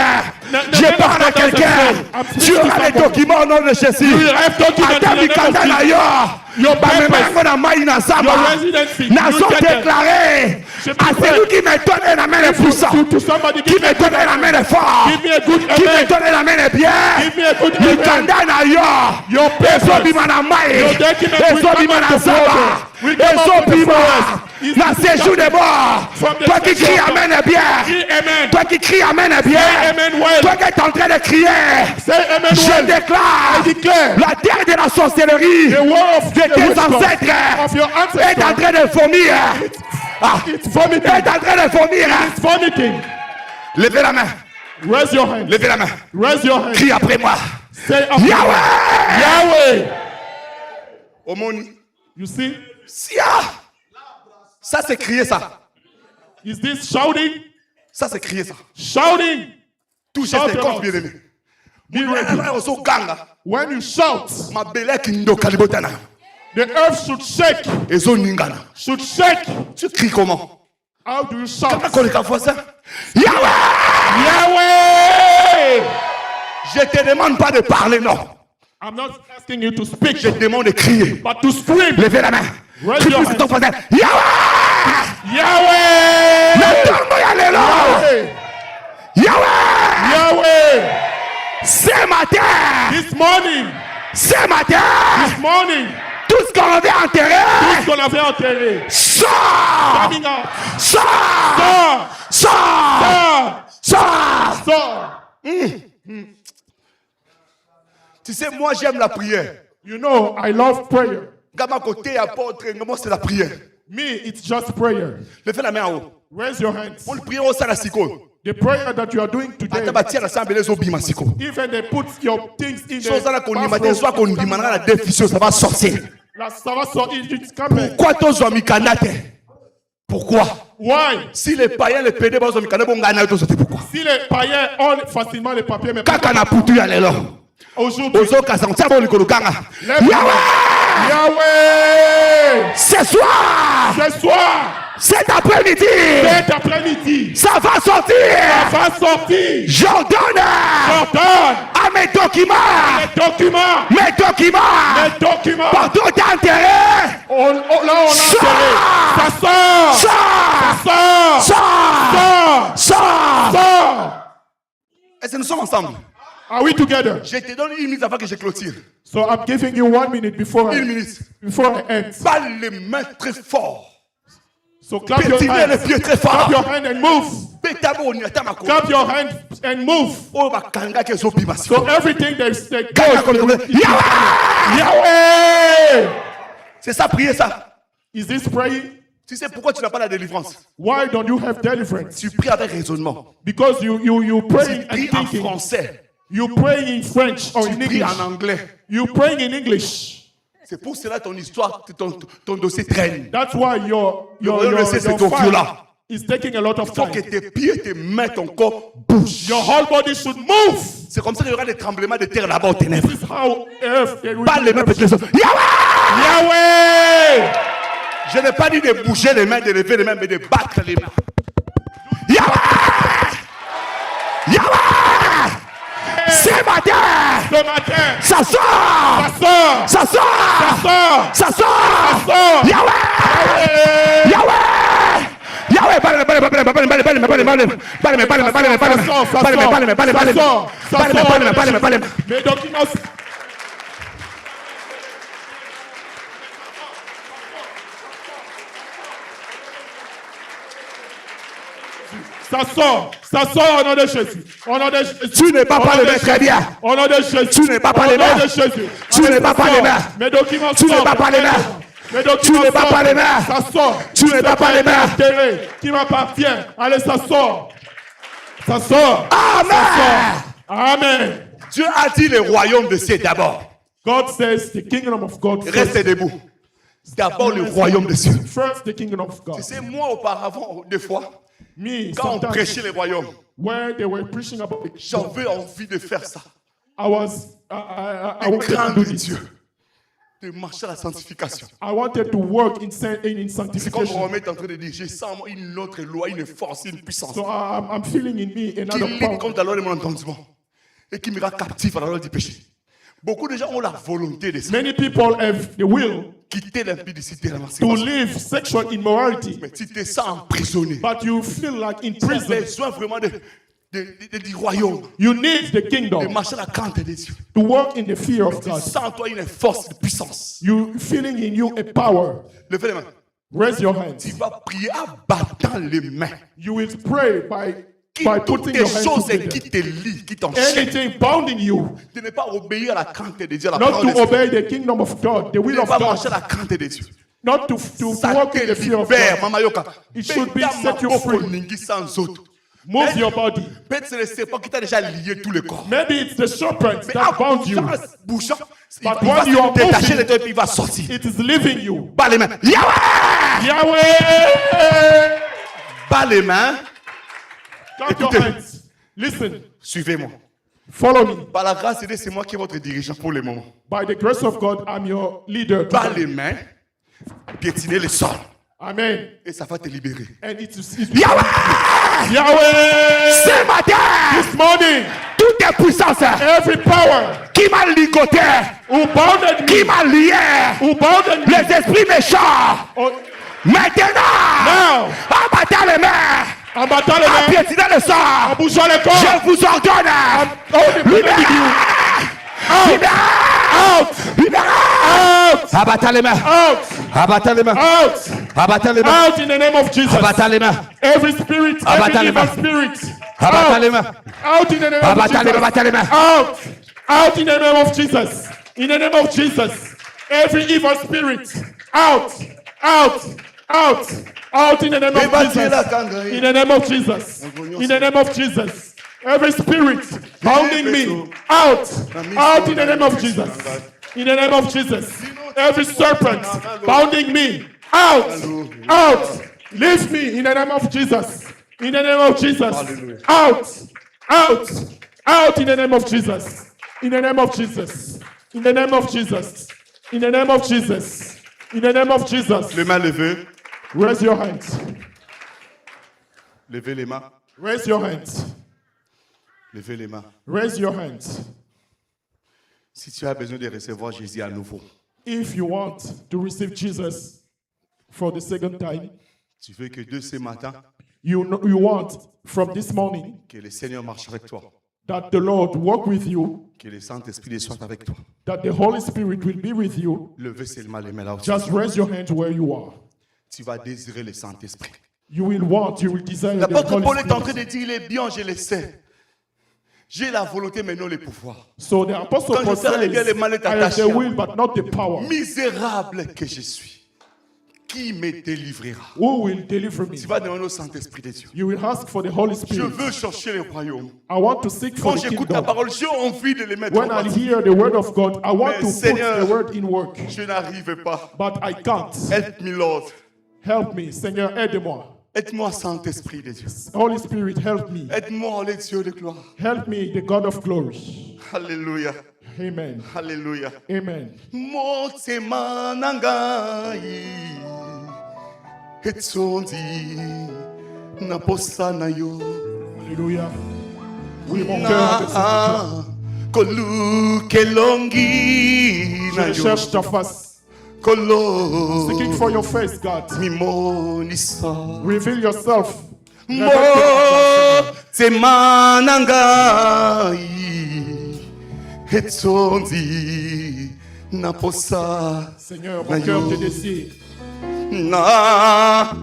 Je never parle à stops quelqu'un. himself. I'm Tu speaking to auras les somebody. documents au nom de You Jésus. will have documents in Ata the name of mikanda na Jesus. yo. Your Bamema purpose. yango na mai na Your zamba. residency. You Nazo will get there. déclaré Je à préfère- celui qui me donne la main de puissant. To somebody, Qui give me me a good donne la main amen. de fort. Give me a good Qui me amen. donne la main de bien. Give me a good amen. Mikanda na yo. Your purpose. Ezobima na mai. Your document will Ezobima come na out the zamba. forest. Will come out with the Ezobima forest. na séjour de mort. From the Toi qui séjour cries de- amen est bien. Say amen. Toi qui cries amen est bien. Say amen well. Toi qui es en train de crier. Say amen Je well. déclare I declare. la terre de la sorcellerie The war of de the tes witchcraft ancêtres of your est en ancestors. train de vomir. It's vomiting. Est en train de vomir. It's vomiting. Levez la main. Raise your hand. Levez la main. Raise your hand. Crie après moi. Say after me. Yahweh. Yahweh. Omoni. You see? Sia. Ça c'est crier ça. Is this shouting? Ça c'est crier ça. Shouting. Touchez Shout tes it corps out. bien aimés. Be ready. Ganga. When you shout, Ma belle qui ndo kalibotana. the earth should shake. Ezo ningana. Should shake. Tu cries comment? How do you shout? Comment qu'on est qu'à voir ça? Yahweh! Yahweh! Je te demande pas de parler, non. I'm not asking you to speak, Je te demande de crier. but to scream. Levez la main. Raise Crie your plus que hand. ton voisin. Yahweh! Yahweh! Attends-moi, alléluia! Yahweh! Yahweh! Yahweh! Ce matin, This morning, ce matin, this morning, tout ce qu'on avait enterré, ce qu'on avait enterré, sort! coming out. Sort! Sors! Sort! Sors! Sort! Sors! Tu sais, moi j'aime la prière. You know, I love prayer. Gama côté apôtre, moi c'est la prière. Me, it's just prayer. Levez la main en haut. Raise your hands. On prie au salasiko. The prayer that you are doing today, Ata batia la sambele zo bima siko. even they put your things in Chose à la qu'on bathroom, dimate, soit qu'on dimandera la définition, ça va sortir. là, ça va sortir, it's coming. Pourquoi tous ont mis kanate? Pourquoi? Why? Si les païens, les pédés, ils ont mis kanate, bon gana tous pourquoi? Si les païens ont facilement les papiers, mais Kaka na putu ya lelo. aujourd'hui, Ozo kasantia bon likolo kanga. Lève- Yahweh! Yahweh! Ce soir, Ce soir, Cet après-midi, cet après-midi, ça va sortir. ça va sortir. J'ordonne à mes documents, partout d'intérêt. Là, on a enterré. Ça sort. Sort. Est-ce que nous sommes ensemble? Are we together? Je te donne 1 minute avant que je clôture. So I'm giving you 1 minute before 1 minute. I end. Pas les mains très fort. So clap your Pétiner les hands. pieds très fort. Clap your hand and move. Clap your hand and move. So everything that goes. Yahweh! C'est ça, prier ça. Is this praying? Tu sais pourquoi tu n'as pas la délivrance? Why don't you have deliverance? Tu pries avec raisonnement. Because you Tu praying and pries en thinking. français. You praying in French or Tu in pries English. en anglais. You praying in English. C'est pour cela que ton histoire, ton dossier traîne. That's why your Tokyo file là. is taking a lot of Il faut que time. tes pieds, tes mains, ton corps bougent. Your whole body should move. C'est comme ça qu'il y aura des tremblements de terre là-bas aux ténèbres. This is how earth can Pas les mains, peut-être les autres. Yahweh! Yahweh! Je n'ai pas dit de bouger les mains, de lever les mains, mais de battre les mains. Yahweh! Yahweh! Ce matin, Ce matin, ça sort! ça sort. Ça sort! Yahweh! Mes documents. Ça sort au nom de Jésus. Au nom de Jésus. Tu n'es pas parlé très bien. Au nom de Jésus. Tu n'es pas parlé Au nom main. de Jésus. Tu n'es pas parlé main. Mes documents Tu n'es sortent. pas parlé main. Mes documents Tu n'es pas sortent. parlé main. Ça sort. Tu n'es pas parlé main. Qui m'appartient. Allez, ça sort. Ça sort. Amen. Ça sort. Amen. Dieu a dit le royaume de cieux d'abord. God says the kingdom of God first. Restez debout. D'abord le royaume des cieux. First the kingdom of God. Tu sais, moi auparavant, des fois, Me, quand on sometimes, prêchait le royaume, when they were preaching about it, j'avais envie de faire ça. I De wanted to craindre do this. Dieu. De marcher à la sanctification. I wanted to work in C'est comme sanctification. Romain est en train de dire, j'ai sans moi une autre loi, une force, une puissance So I'm feeling in me qui another lutte power contre la loi de mon entendement et qui me rend captif à la loi du péché. Beaucoup de gens ont la volonté de Many people have the will quitter l'impudicité, la to masturbation. live sexual immorality, Mais tu te sens emprisonné. but you feel like in Tu as prison. besoin vraiment du royaume, You need the de kingdom marcher à la crainte des dieux. to walk in the fear of Tu God. sens en toi une force, une puissance. You feeling in you a power. Levez les mains. Raise your hands. Tu vas prier en battant les mains. You will pray by Quitte toutes putting les your hands choses together. qui te lient, qui t'enchaînent. Anything bounding you, De ne pas obéir à la crainte des dieux, à la not parole des to dieux. obey the kingdom of God, the De will ne of pas marcher à God, la crainte des dieux. not to Ça walk te in the fear of libère, God. Mama Yoka. It should be Beta set you maboko free. ningi sans autre. Move your body. Peut-être c'est le serpent qui t'a déjà lié tout le corps. Maybe it's the serpent Mais that en bound you. bougeant, il But va when you are se détacher moving, de toi et puis il va sortir. It is leaving you. Bas les mains. Yahweh! Yahweh! Bas les mains. Clap your Écoutez. hands. Listen. Suivez-moi. Follow me. Par la grâce de Dieu, c'est moi qui est votre dirigeant pour le moment. By the grace of God, I'm your leader. Bas today. les mains. Piétiner le sol. Amen. Et ça va te libérer. And it's Yahweh! Yahweh! Ce matin, This morning, toutes les puissances every power qui m'a ligoté, who bounded qui me, m'a lié, who bounded me, les esprits méchants, oh, maintenant, now, abattez les mains, en battant les mains, piétiner le en sol. bougeant les corps, Je vous ordonne, abattez les mains, out, abattez les mains, out, abattez les mains, out in the name of Jesus. abattez les mains, Every spirit, Abattez every les evil mains. spirit, abattez les mains, out in the name of abattez les mains, Jesus. abattez les mains. Out, out in the name of Jesus. In the name of Jesus. Every evil spirit, out, out, out, out in the name of Jesus. In the name of Jesus. In the name of Jesus. Every spirit bounding me, out, out in the name of Jesus. In the name of Jesus. Every serpent bounding me, out, out. Leave me in the name of Jesus. In the name of Jesus. Out, out, out in the name of Jesus. In the name of Jesus. In the name of Jesus. In the name of Jesus. In the name of Jesus. Les mains levées. Raise your hands. Levez les mains. Raise your hands. Levez les mains. Raise your hands. Si tu as besoin de recevoir Jésus à nouveau, If you want to receive Jesus for the second time, tu veux que de ce matin, you want from this morning que le Seigneur marche avec toi, that the Lord walk with you, que le Saint-Esprit soit avec toi. that the Holy Spirit will be with you. Levez seulement les mains là où tu Just es. raise your hand where you are. Tu vas désirer le Saint-Esprit. You will desire the L'apôtre Paul Holy est en train Spirit. de dire, il est bien, je le sais. J'ai la volonté, mais non le pouvoir. So the Apostle Quand Paul je sers les biens, says, le mal est I have attaché the à will but not the power. Misérable que je suis. Qui me délivrera? Who will deliver me? Tu vas demander au Saint-Esprit de Dieu. You will ask for the Holy Je Spirit. veux chercher le royaume. I want to seek for Quand the j'écoute la kingdom. parole, j'ai envie de les mettre en When I pratique. hear the word of God, I want Mais to put Seigneur, the word in work. Je n'arrive pas. But I can't. Help me, Lord. Help me, Seigneur, aide-moi. Aide-moi, Saint-Esprit de Dieu. Holy Spirit, help me. Aide-moi, le Dieu de gloire. Help me, the God of glory. Alléluia. Amen. Alléluia. Amen. Motema nangai etsondi na posa na yo Alléluia. Oui, mon cœur. na kolu kelongi Je na yo recherche ta face. kolo Seeking for your face, God. mimonisa Reveal yourself. motema nangai etsondi na posa Seigneur, mon cœur te désire. na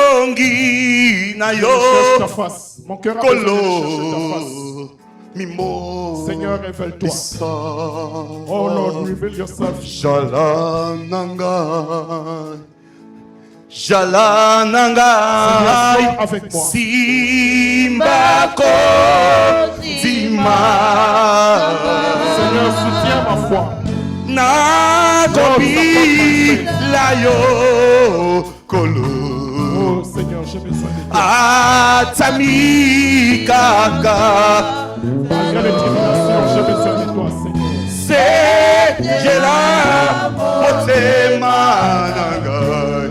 kolukelongi na Je recherche ta yo face. Mon cœur a besoin de rechercher ta face. kolo mimo Seigneur, révèle-toi. isa Oh Lord, reveal yourself. jalanangai Sois avec moi. simbako zima Seigneur, soutiens ma foi. nakobi layo kolo Oh Seigneur, j'ai besoin de toi. atami kaka Malgré les tribulations, j'ai besoin de toi, Seigneur. sejela motema nangai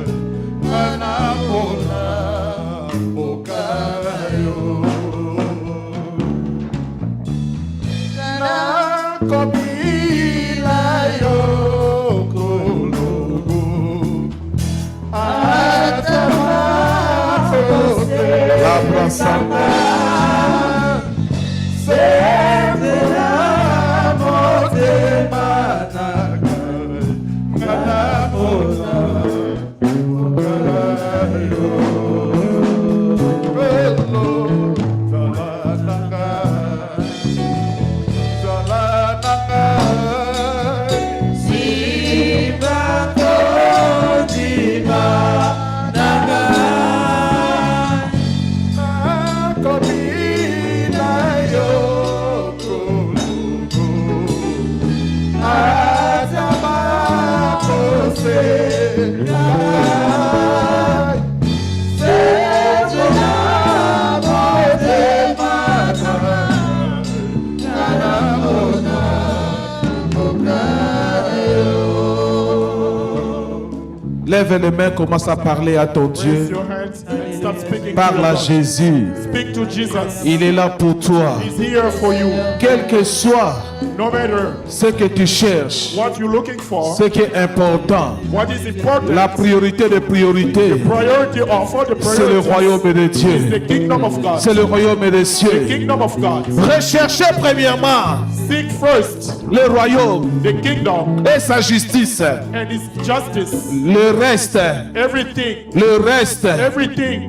Lève les mains, commence à parler à ton Raise Dieu. your hands and start speaking to Parle à your God. Jésus. Speak to Jesus. Il est là pour toi. He's here for you. Quel que soit No matter ce que tu cherches, what you're looking for, ce qui est important, what is important, la priorité des priorités, priority or for the c'est le priority royaume de is Dieu. the kingdom of God. C'est le royaume des The cieux. kingdom of God. Recherchez premièrement Seek first le royaume the kingdom et sa justice. and His justice. Le reste, Everything,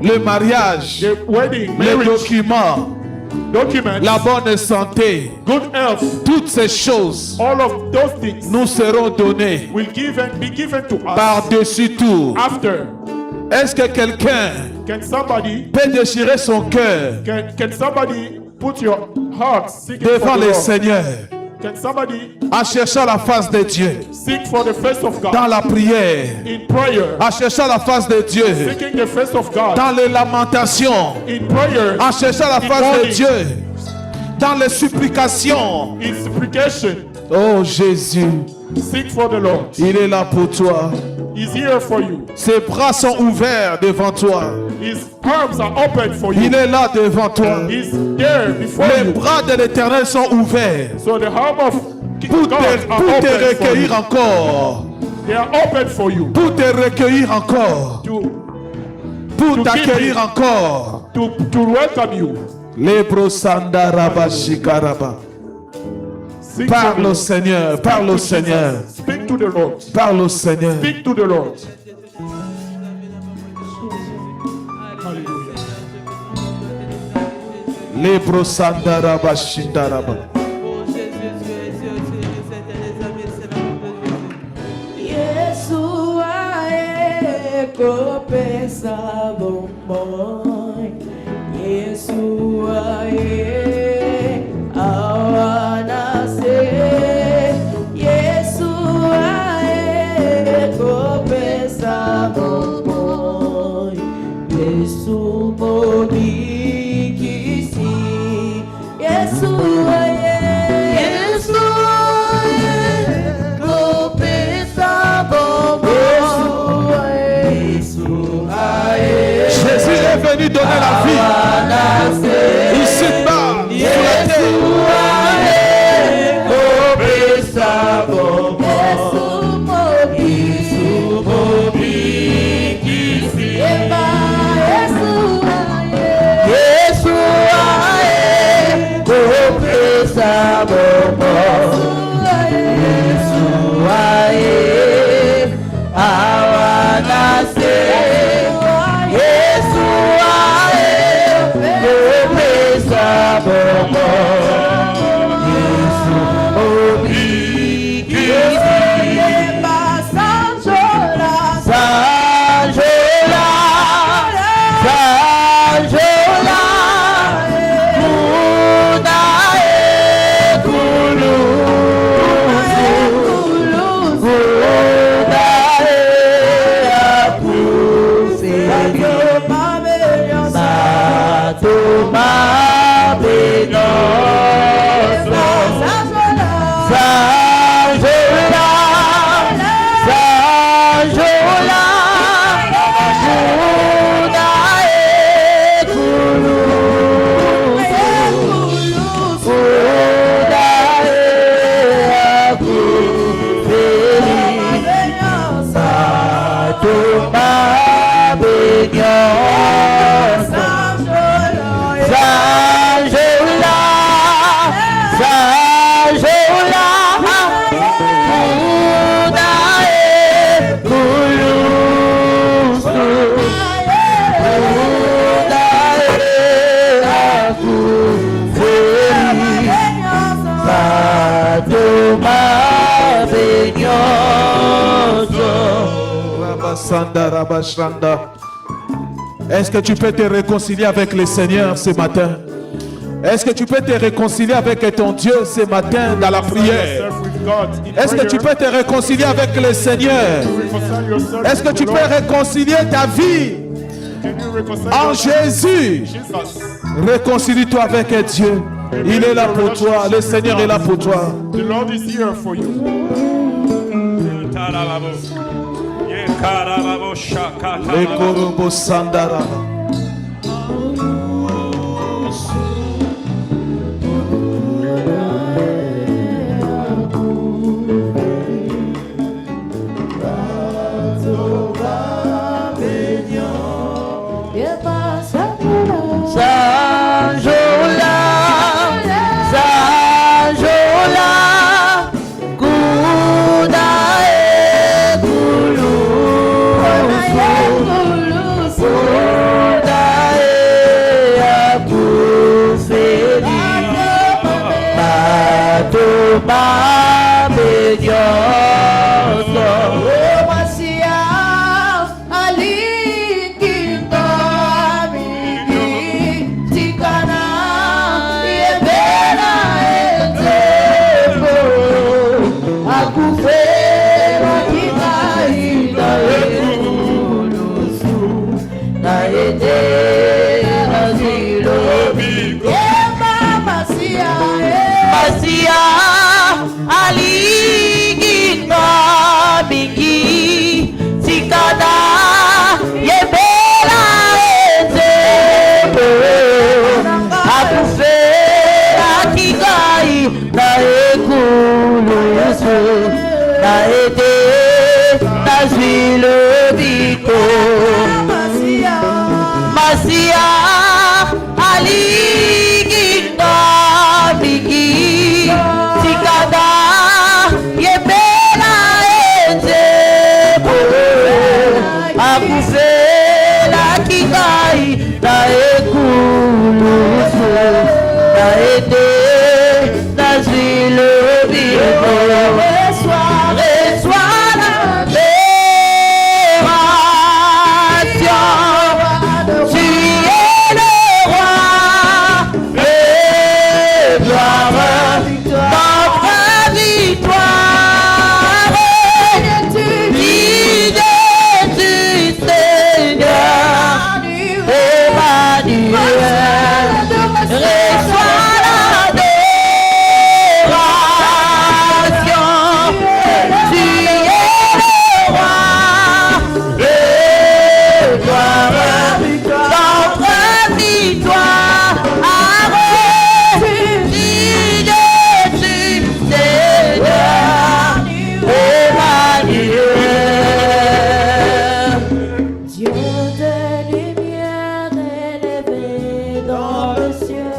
le mariage, the wedding, les marriage, documents, documents, la bonne santé, good health, toutes ces choses all of those things nous seront données will be given to us par-dessus tout. after. Est-ce que quelqu'un Can somebody peut déchirer son cœur can somebody put your heart seeking devant for the le Lord? Seigneur Can somebody en cherchant la face de Dieu seek for the face of God dans la prière, in prayer? en cherchant la face de Dieu Seeking the face of God dans les lamentations, in prayer, en cherchant la in face de mourning, Dieu dans les supplications. in supplication. Oh Jésus, Seek for the Lord. Il est là pour toi. He's here for you. Ses bras sont ouverts devant toi. His arms are open for you. Il est là devant toi. He's there before Les you. bras de l'Éternel sont ouverts So the arm of pour God te, are pour te open for you. recueillir encore. They are open for you. Pour te recueillir encore. Pour to t'accueillir give you. encore. To welcome you. Lebro sandaraba shikaraba. Seek Parle for au the Seigneur, parle au Lord. Seigneur, Speak to the Lord. parle au Seigneur. Speak to the Lord. Hallelujah. Lebro sandaraba shindaraba. Oh Jésus, Dieu est Dieu, tu es le Seigneur des amis, c'est l'amour de Jésus. Yeshua ekopesa bomoi. Yeshua awanase. Yeshua ekopesa bomoi. Yesu modikisi. Yeshua Jésus est venu donner la vie. Ici-bas, sur la terre. Est-ce que tu peux te réconcilier avec le Seigneur ce matin? Est-ce que tu peux te réconcilier avec ton Dieu ce matin dans la prière? Est-ce que tu peux te réconcilier avec le Seigneur? Est-ce que tu peux réconcilier ta vie en Jésus? Réconcilie-toi avec Dieu. Il est là pour toi. Le Seigneur est là pour toi. The Lord is here for you. Le korobo sandaraba. Oh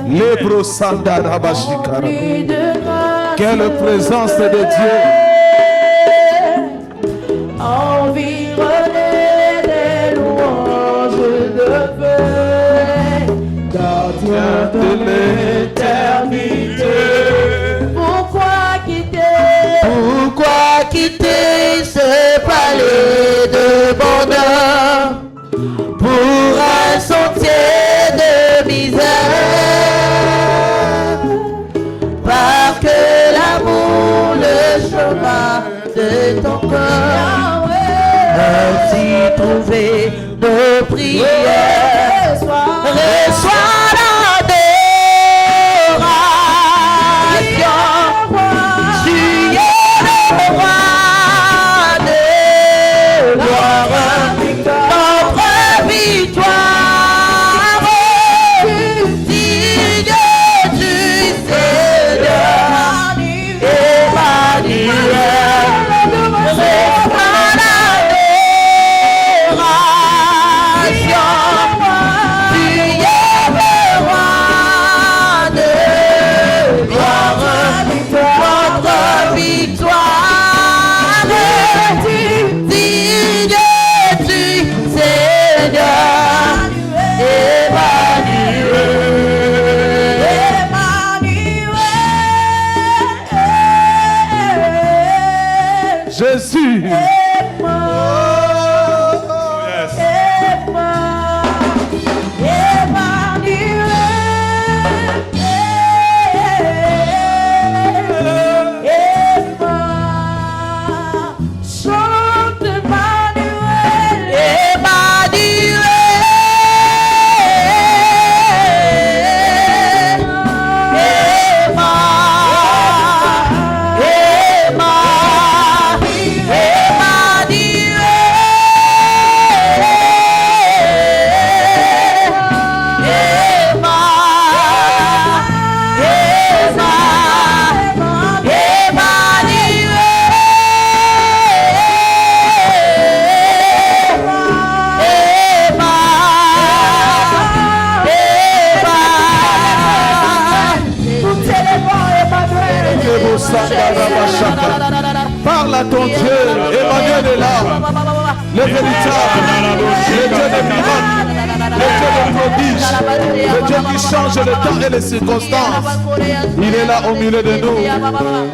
Lebro Sanda Rabashikara. Rempli de grâce. Quelle présence de Dieu. Environné des louanges de feu, gardien de l'éternité. Pourquoi quitter ce palais de bonheur pour un sentier de misère? Parce que l'amour, le chemin de ton cœur, ainsi trouver nos prières, reçois l'adoration. Tu es le roi de gloire, notre victoire. Digne du Seigneur, Emmanuel. Jésus. Parle à ton Dieu. Emmanuel est là. Le véritable. Le Dieu des miracles. Le Dieu des prodiges. Le Dieu qui change le temps et les circonstances. Il est là au milieu de nous.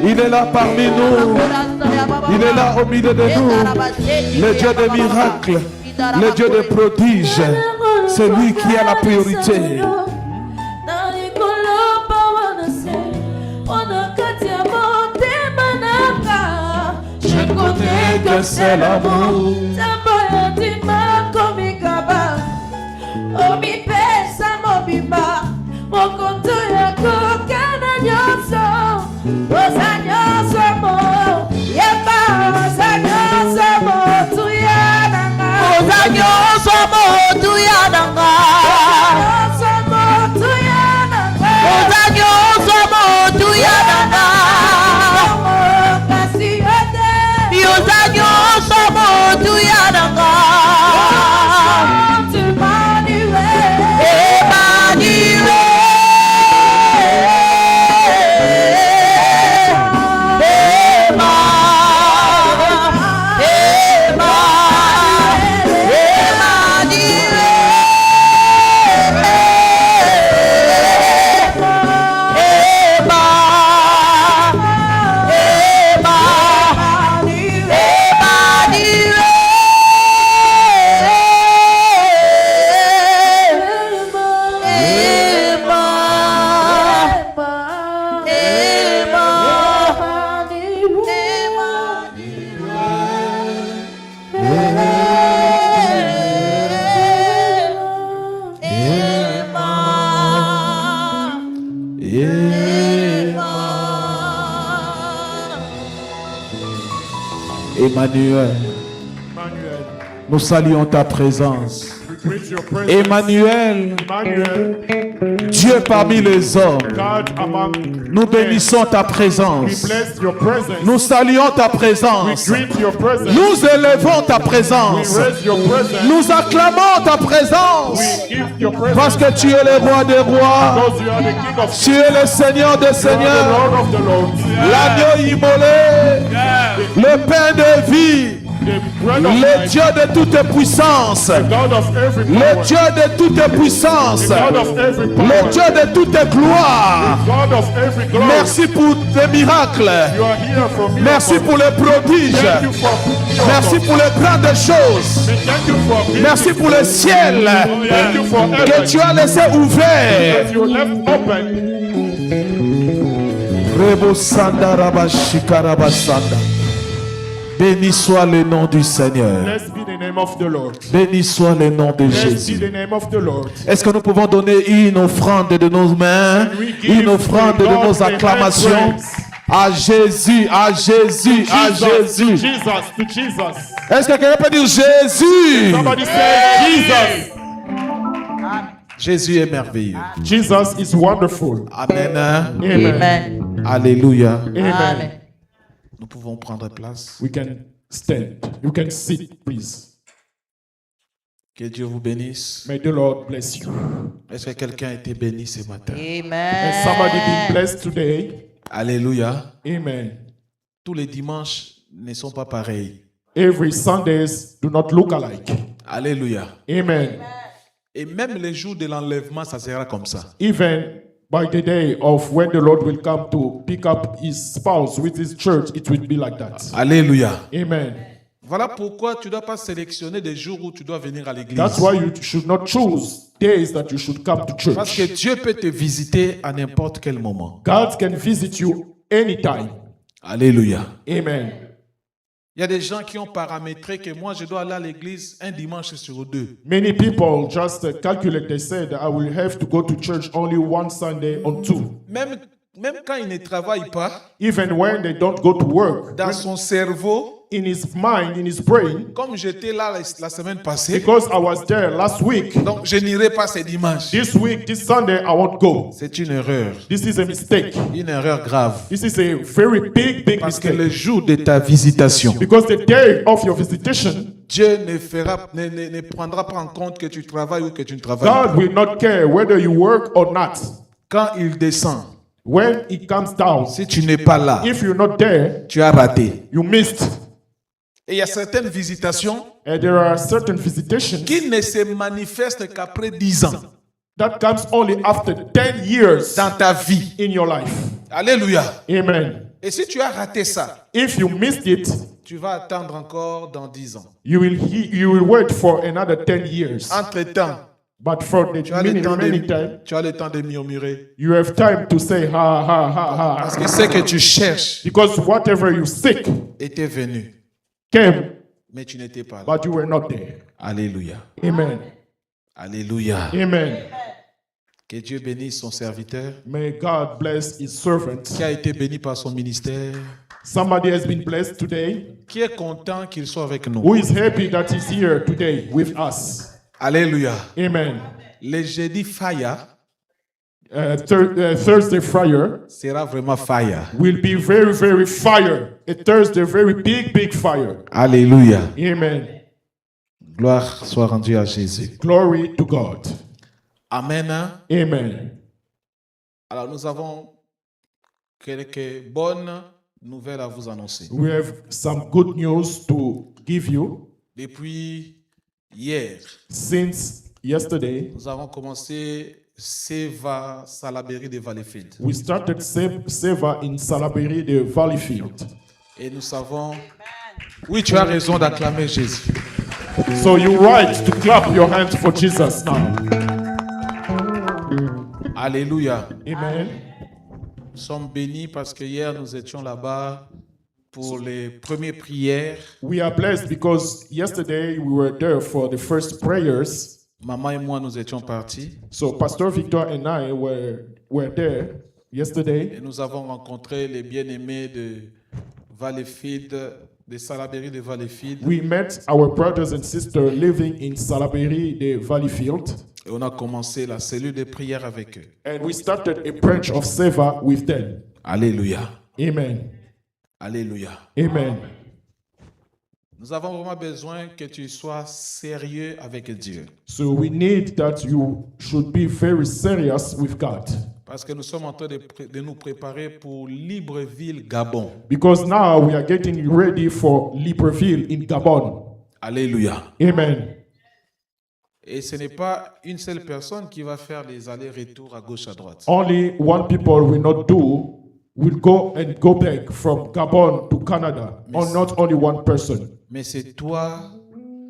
Il est là parmi nous. Il est là au milieu de nous. Le Dieu des miracles. Le Dieu des prodiges. C'est lui qui a la priorité. Je connais que c'est l'amour. Tamboya dima komikaba. Omi pesa mobimba. Mokonto ya kokana nyoso. Osa nyoso mo. Yeba osa nyoso mo. Tuyananga. Osa nyoso mo. Tuyananga. Osa mo. Tuyananga. Osa nyoso mo. Tuyananga. Emmanuel, nous saluons ta présence. We greet your presence. Emmanuel, Emmanuel, Dieu parmi les hommes, God among nous men. bénissons ta We présence. bless your presence. Nous saluons ta We présence. greet your presence. Nous élevons ta We présence. raise your presence. Nous acclamons ta présence. We give your presence. Parce que tu es le roi des rois. Because you are the King of Tu es le Seigneur des You are the seigneurs. Lord of the Lords. L'agneau immolé. Le pain de vie. The bread of Le life. Dieu de toute puissance. The God of every Le power. Dieu de toute puissance. The God of every Le power. Dieu de toute gloire. God of every glory. Merci pour tes miracles. You are here for miracles. Merci pour les prodiges. Thank you for Merci miracles. pour les grandes choses. Thank you for miracles. Merci pour le ciel Thank you for que heaven. tu as laissé ouvert. That you left open. Rebo Sanda Rabashika Rabasanda. Béni soit le nom du Seigneur. Blessed be the name of the Lord. Béni soit le nom de Blessed be Jésus. the name of the Lord. Est-ce que nous pouvons donner une offrande de nos mains, une offrande de nos acclamations à Jésus, à Jésus, à Jésus? Jesus, to Jesus. Est-ce que quelqu'un peut dire Jésus? Somebody say Jesus. Jésus est merveilleux. Jesus is wonderful. Amen. Amen. Amen. Alléluia. Amen. Amen. Nous pouvons prendre place. We can stand. You can sit, please. Que Dieu vous bénisse. May the Lord bless you. Est-ce que quelqu'un a été béni ce matin? Has somebody been Amen. blessed today? Alléluia. Amen. Tous les dimanches ne sont pas pareils. Every Sundays do not look alike. Alléluia. Amen. Et même les jours de l'enlèvement, ça sera comme ça. Even by the day of when the Lord will come to pick up his spouse with his church, it will be like that. Alléluia. Amen. Voilà pourquoi tu ne dois pas sélectionner des jours où tu dois venir à l'église. That's why you should not choose days that you should come to Parce que church. Dieu peut te visiter à n'importe quel moment. God can visit you anytime. Alléluia. Amen. Il y a des gens qui ont paramétré que moi, je dois aller à l'église un dimanche sur deux. Many people just calculate, they said, I will have to go to church only one Sunday or two. Même quand il ne travaille pas, Even when they don't go to work, dans son cerveau, in his mind, in his brain, comme j'étais là la semaine passée, because I was there last week, donc je n'irai pas ce dimanche. this week, this Sunday, I won't go. C'est une erreur. This is a mistake. Une erreur grave. This is a very big Parce que mistake. le jour de ta visitation, Because the day of your visitation, Dieu ne prendra pas en compte que tu travailles ou que tu ne travailles pas. God will not care whether you work or not. Quand il descend, When it comes down, si tu n'es pas là, if you're not there, tu as raté. you missed. Et il y a certaines visitations And there are certain visitations qui ne se manifestent qu'après 10 ans that comes only after 10 years dans ta vie. in your life. Alléluia. Amen. Et si tu as raté ça, If you missed it, tu vas attendre encore dans 10 ans. you will wait for another 10 years. Entre-temps, But for the tu as le temps remaining time, de murmurer. you have time to say ha ha ha Parce ha. que ce que tu cherches Because whatever you seek était venu, came, mais tu n'étais pas là. but you were not there. Alléluia. Amen. Alléluia. Amen. Que Dieu bénisse son serviteur May God bless his servant. qui a été béni par son ministère, Somebody has been blessed today qui est content qu'il soit avec who nous. is happy that he's here today with us. Alléluia. Amen. Le jeudi fire Thursday fire sera vraiment fire. will be very fire. A Thursday, very big fire. Alléluia. Amen. Gloire soit rendue à Jésus. Glory to God. Amen. Amen. Alors nous avons quelques bonnes nouvelles à vous annoncer. We have some good news to give you. Depuis hier, Since yesterday, nous avons commencé Seva Salaberry de Valleyfield. we started Seva in Salaberry, the Valleyfield. Et nous savons... Oui, tu as raison d'acclamer Jésus. So you're right to clap your hands for Jesus now. Alléluia. Amen. Nous sommes bénis parce que hier nous étions là-bas pour les premières prières. We are blessed because yesterday we were there for the first prayers. Maman et moi, nous étions partis So Pastor Victor and I were there yesterday. et nous avons rencontré les bien-aimés de Valleyfield, de Salaberry de Valleyfield. We met our brothers and sisters living in Salaberry, the Valleyfield. Et on a commencé la cellule de prière avec eux. And we started a branch of Seva with them. Alléluia. Amen. Alléluia. Amen. Nous avons vraiment besoin que tu sois sérieux avec Dieu. So we need that you should be very serious with God. Parce que nous sommes en train de nous préparer pour Libreville, Gabon. Because now we are getting ready for Libreville in Gabon. Alléluia. Amen. Et ce n'est pas une seule personne qui va faire les allers-retours à gauche, à droite. Only one people will go and go back from Gabon to Canada. Or not only one person. Mais c'est toi,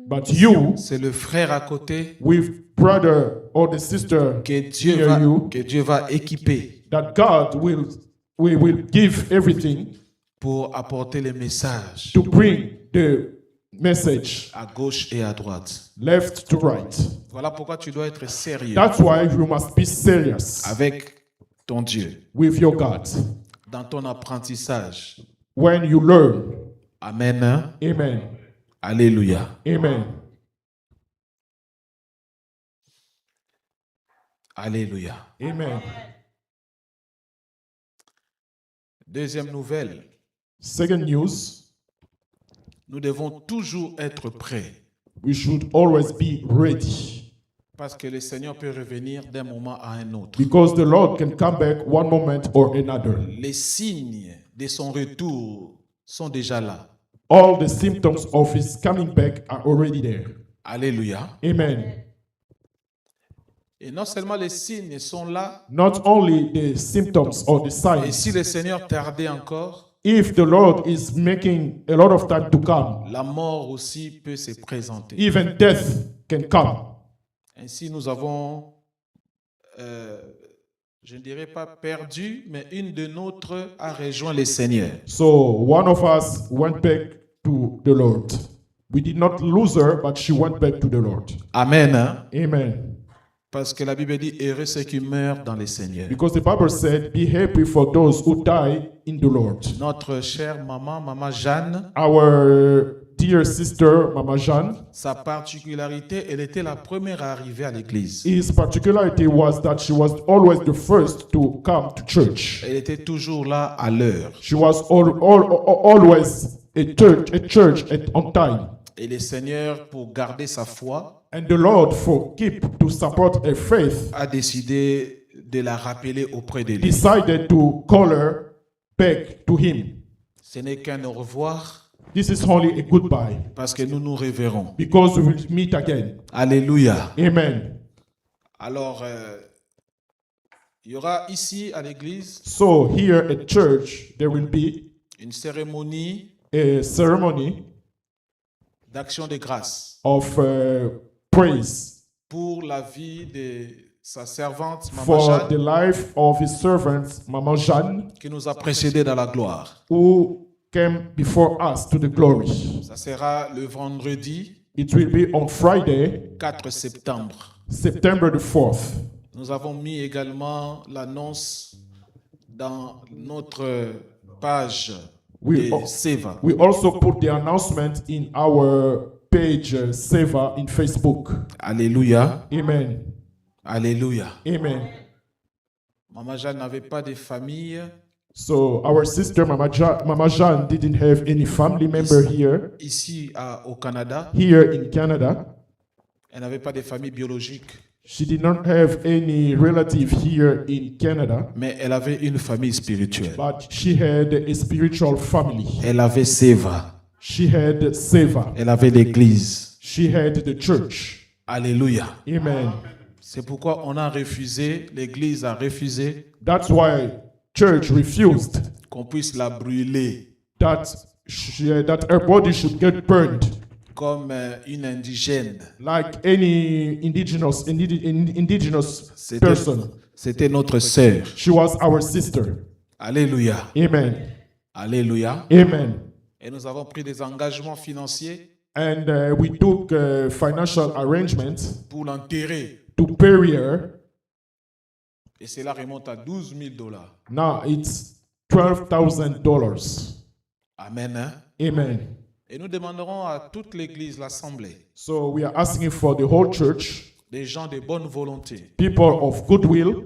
But you, c'est le frère à côté with brother or the sister que Dieu va équiper that God will give everything pour apporter les messages to bring the message à gauche et à droite. left to right. Voilà pourquoi tu dois être sérieux That's why you must be serious avec ton Dieu with your God. dans ton apprentissage. When you learn, Amen. Hein? amen, Alléluia. amen, Alléluia. amen. Deuxième nouvelle, Second news, nous devons toujours être prêts we should always be ready parce que le Seigneur peut revenir d'un moment à un autre. because the Lord can come back one moment or another. Les signes de son retour sont déjà là. All the symptoms of his coming back are already there. Alléluia. Amen. Et non seulement les signes sont là, Not only the symptoms or the et signs. si le Seigneur tardait encore, If the Lord is making a lot of time to come, la mort aussi peut se présenter. even death can come. Ainsi, nous avons, je ne dirais pas perdu, mais une de nôtres a rejoint le Seigneur. So one of us went back to the Lord. We did not lose her, but she went back to the Lord. Amen. Hein? Amen. Parce que la Bible dit, heureux ceux qui meurent dans le Seigneur. Because the Bible said, be happy for those who die in the Lord. Notre chère maman Jeanne, Our dear sister, Mama Jeanne, sa particularité, elle était la première à arriver à l'église. his particularity was that she was always the first to come to church. Elle était toujours là à l'heure. She was always a church on time. Et le Seigneur, pour garder sa foi, And the Lord, to support her faith, a décidé de la rappeler auprès de lui. decided to call her back to him. Ce n'est qu'un au revoir, This is only a goodbye, parce que nous nous reverrons. because we will meet again. Alléluia. Amen. Alors, il y aura ici à l'église So here at church, there will be une cérémonie a ceremony d'action de grâce of praise pour la vie de sa servante, Maman for the Jeanne, life of his servant, Mama Jeanne, qui nous a précédés dans la gloire. who came before us to the glory. Ça sera le vendredi It will be on Friday, 4 septembre. September the 4th. Nous avons mis également l'annonce dans notre page We, de Seva. we also put the announcement in our page, Seva, in Facebook. Alléluia. Amen. Alléluia. Amen. Maman Jeanne n'avait pas de famille So our sister, Mama Jeanne, didn't have any family member here. ici au Canada. Here in Canada, Elle n'avait pas de famille biologique, she did not have any relative here in Canada, mais elle avait une famille spirituelle. but she had a spiritual family. Elle avait Seva. She had Seva. Elle avait l'église. She had the church. Alléluia. Amen. C'est pourquoi on a refusé, l'église a refusé That's why church refused qu'on puisse la brûler that her body should get burned comme une indigène. like any indigenous C'était person. c'était notre sœur. She was our sister. Alléluia. Amen. Alléluia. Amen. Et nous avons pris des engagements financiers And we took financial arrangements pour l'enterrer. to bury her. Et cela remonte à $12,000. Now it's $12,000. Amen. Hein? Amen. Et nous demanderons à toute l'église, l'assemblée, So we are asking for the whole church des gens de bonne volonté people of goodwill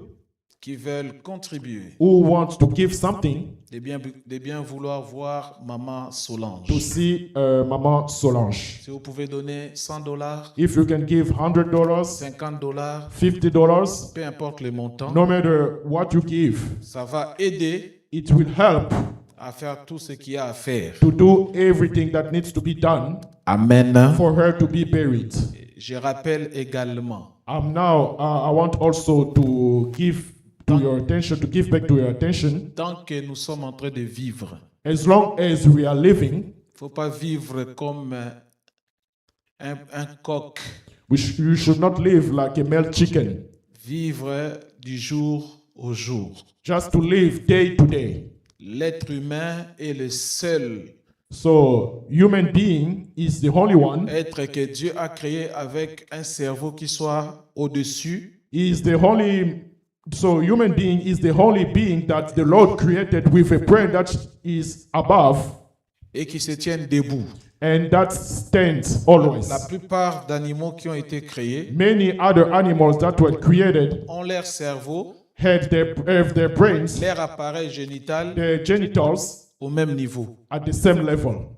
qui veulent contribuer, who want to give something de bien vouloir voir Maman Solange. to see Maman Solange. Si vous pouvez donner $100, If you can give $100, $50, $50, peu importe le montant, no matter what you give, ça va aider it will help à faire tout ce qu'il y a à faire. to do everything that needs to be done Amen. for her to be buried. Je rappelle également, Now, I want also to give to your attention, to give back to your attention, tant que nous sommes en train de vivre, as long as we are living, il ne faut pas vivre comme un coq, you should not live like a male chicken, vivre du jour au jour. just to live day to day. L'être humain est le seul So, human being is the only one, être que Dieu a créé avec un cerveau qui soit au-dessus so human being is the only being that the Lord created with a brain that is above et qui se tienne debout. and that stands always. La plupart d'animaux qui ont été créés Many other animals that were created ont leur cerveau, have their brains, leur appareil génital their genitals au même niveau. at the same level.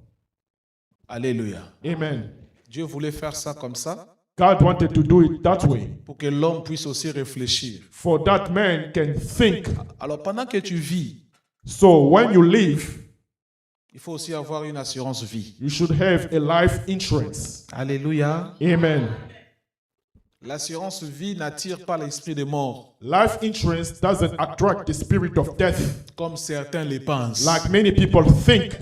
Alléluia. Amen. Dieu voulait faire ça comme ça God wanted to do it that way, pour que l'homme puisse aussi réfléchir. for that man can think. Alors pendant que tu vis, So when you live, il faut aussi avoir une assurance vie. you should have a life insurance. Alléluia. Amen. L'assurance vie n'attire pas l'esprit de mort Life insurance doesn't attract the spirit of death comme certains le pensent. like many people think.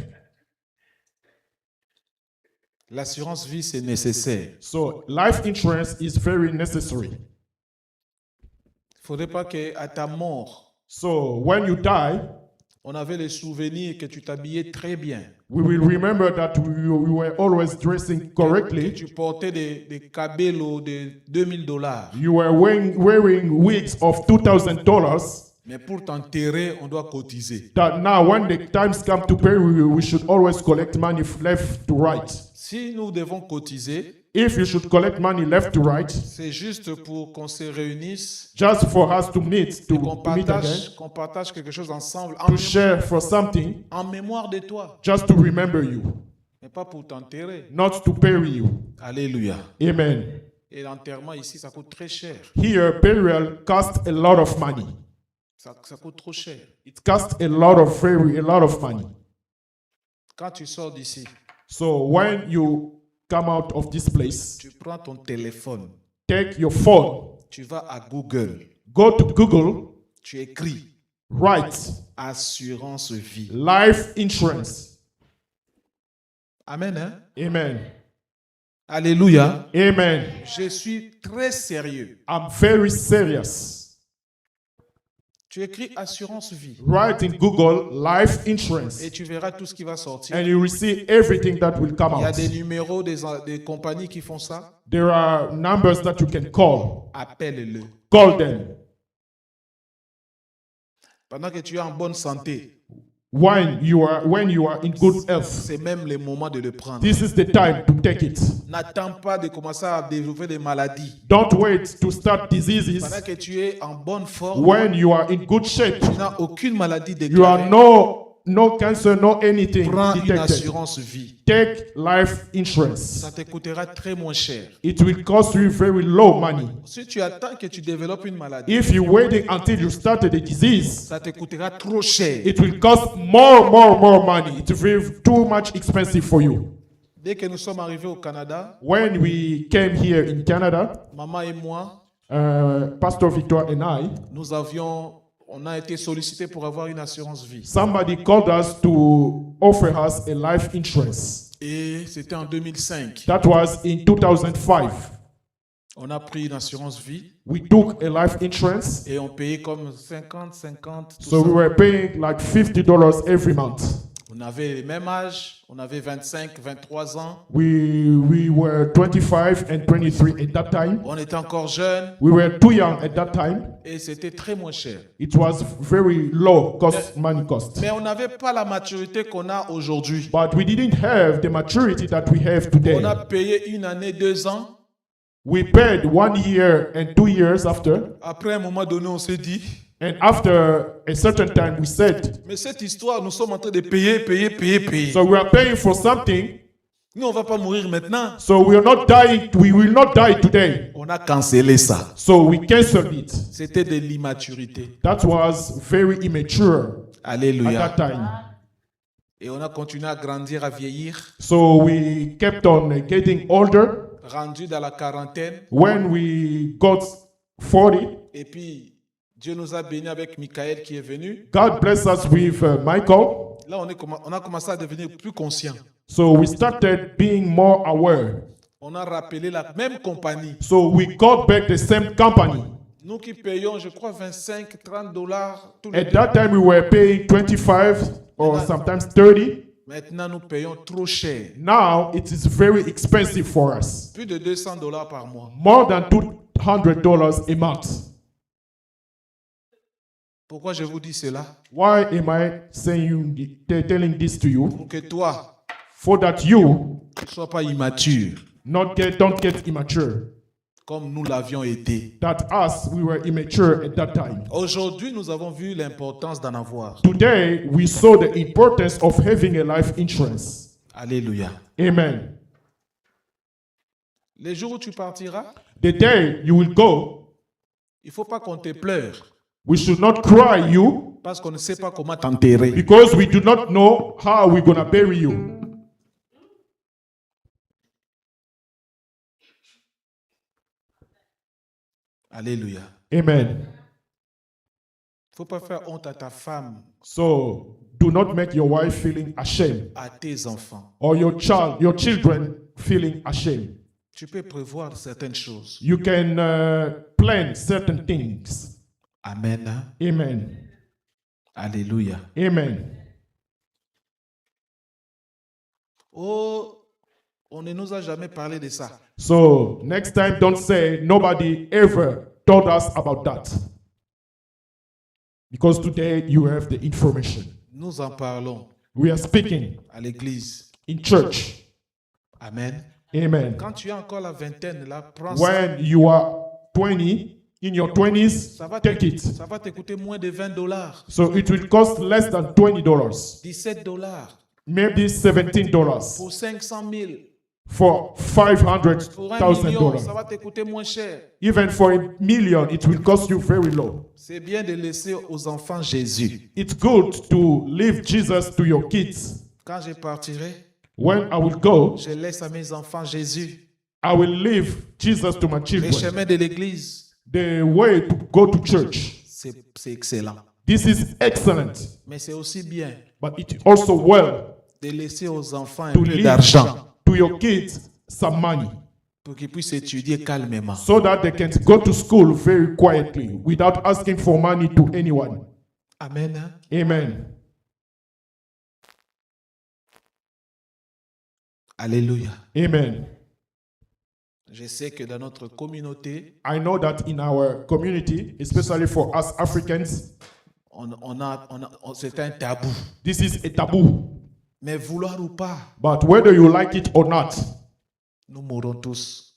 L'assurance vie, c'est nécessaire. So life insurance is very necessary. Il ne faudrait pas qu'à ta mort, So when you die, on avait le souvenir que tu t'habillais très bien, we will remember that we were always dressing que correctly. tu portais des cabellos de $2000. You were wearing wigs of $2,000. Mais pour t'enterrer, on doit cotiser. That now when the times come to pay, we should always collect money left to right. Si nous devons cotiser, If you should collect money left to right, c'est juste pour qu'on se réunisse, just for us to meet, to qu'on meet again, qu'on partage quelque chose ensemble to share for something, en mémoire de toi, just to remember you, mais pas pour t'enterrer. not to bury you. Alléluia. Amen. Et l'enterrement ici, ça coûte très cher. Here, burial costs a lot of money. Ça coûte trop cher. It costs a lot of money. Quand tu sors d'ici, So when you come out of this place, tu prends ton téléphone, take your phone, tu vas à Google, go to Google, tu écris write assurance vie. life insurance. Amen, hein? Amen. Alléluia. Amen. Je suis très sérieux. I'm very serious. Tu écris assurance vie Write in Google life insurance, et tu verras tout ce qui va sortir. and you will see everything that will come Il y a out. des numéros des compagnies qui font ça. There are numbers that you can call. Appelle-le. Call them. Pendant que tu es en bonne santé, When you are in good health, c'est même le moment de le prendre. this is the time to take it. N'attends pas de commencer à développer des maladies. Don't wait to start diseases. Pendant que tu es en bonne forme, When you are in good shape, tu n'as aucune maladie you are déclarée. no cancer, no anything Prends une detected. assurance vie. Take life insurance. Ça te coûtera très moins cher. It will cost you very low money. Si tu attends que tu développes une maladie, If you're waiting until you started a disease, ça te coûtera trop cher. it will cost more money. It will be too much expensive for you. Dès que nous sommes arrivés au Canada, When we came here in Canada, maman et moi, Pastor Victor and I, on a été sollicités pour avoir une assurance vie. somebody called us to offer us a life insurance. Et c'était en 2005. That was in 2005. On a pris une assurance vie We took a life insurance, et on payait comme 50, tout so ça. we were paying like $50 every month. On avait le même âge, on avait 25, 23 ans. We were 25 and 23 at that time. On était encore jeunes We were too young at that time. et c'était très moins cher. It was very low money cost. Mais on n'avait pas la maturité qu'on a aujourd'hui. But we didn't have the maturity that we have On today. a payé 1 année, 2 ans We paid 1 year and 2 years after. Après un moment donné, on s'est dit, And after a certain time, we said, mais cette histoire, nous sommes en train de payer. so we are paying for something. Nous, on va pas mourir maintenant. So we are not dying. We will not die today. On a cancellé ça. So we canceled it. C'était de l'immaturité. That was very immature at Alléluia. that time. Et on a continué à grandir, à vieillir. So we kept on getting older. Rendu dans la quarantaine. When we got 40, Et puis, Dieu nous a bénis avec Michael qui est venu. God blessed us with Michael. Là, on a commencé à devenir plus conscient. So we started being more aware. On a rappelé la même compagnie. So we got back the same company. Nous qui payons, je crois, 25, 30 dollars tous les At deux. that time, we were paying 25 or sometimes 30. Maintenant, nous payons trop cher. Now it is very expensive for us. Plus de 200 dollars par mois. More than $200 a month. Pourquoi je vous dis cela? Why am I telling this to you? Pour que toi, For that you tu ne sois pas immature, don't get immature. comme nous l'avions été. That us, we were immature at that time. Aujourd'hui, nous avons vu l'importance d'en avoir. Today, we saw the importance of having a life insurance. Alléluia. Amen. Les jours où tu partiras, The day you will go, il ne faut pas qu'on te pleure, we should not cry you parce qu'on ne sait pas comment t'enterrer. because we do not know how we're going to bury you. Alléluia. Amen. Il ne faut pas faire honte à ta femme, So do not make your wife feeling ashamed à tes enfants. or your children feeling ashamed. Tu peux prévoir certaines choses. You can plan certain things. Amen. Amen. Alléluia. Amen. Oh, on ne nous a jamais parlé de ça. So next time, don't say nobody ever told us about that. Because today you have the information. Nous en parlons We are speaking à l'église. in church. Amen. Amen. Quand tu as encore la vingtaine, là, prends ça. When you are 20, in your 20s, Ça va take it. ça va te coûter moins de 20 dollars. So it will cost less than $20. 17 dollars. Maybe $17 Pour 500 000. for Pour un million, $500,000. ça va te coûter moins cher. Even for a million, it will cost you very low. C'est bien de laisser aux enfants Jésus. It's good to leave Jesus to your kids. Quand je partirai, When I will go, je laisse à mes enfants Jésus. I will leave Jesus to my Les children. chemins de l'église, The way to go to church. c'est excellent. This is excellent, Mais c'est aussi bien but it's also well de laisser aux enfants un to peu leave d'argent to your kids some money pour qu'ils puissent étudier calmement. so that they can go to school very quietly without asking for money to anyone. Amen. Amen. Alléluia. Amen. Je sais que dans notre communauté, I know that in our community, especially for us Africans, c'est un tabou. this is a taboo. Mais vouloir ou pas, But whether you like it or not, nous mourrons tous.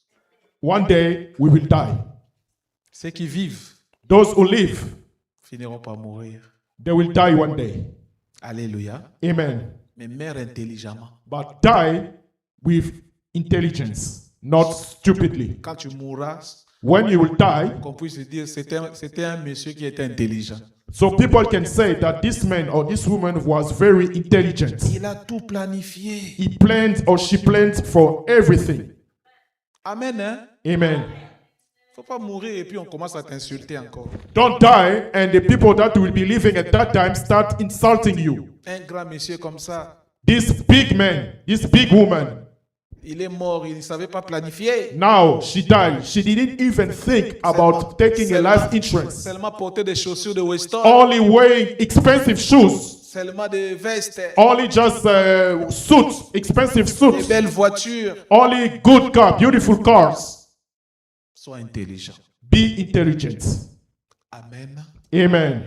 one day we will die. Ceux qui vivent Those who live, finiront par mourir. they will die one day. Alléluia. Amen. Mais meurs intelligemment. But die with intelligence, not stupidly. Quand tu mourras, When you will die, qu'on puisse dire c'était un monsieur qui était intelligent. so people can say that this man or this woman was very intelligent. Il a tout planifié. He planned or she planned for everything. Amen. Hein? Amen. Faut pas mourir et puis on commence à t'insulter encore. Don't die, and the people that will be living at that time start insulting you. Un grand monsieur comme ça, This big man, this big woman, il est mort, il ne savait pas planifier. now she died. She didn't even think about taking a life insurance. Seulement porter des chaussures de Weston, Only wearing expensive shoes, seulement des vestes, only just suits, expensive des suits, belles voitures. only good car, beautiful cars. Sois intelligent. Be intelligent. Amen. Amen.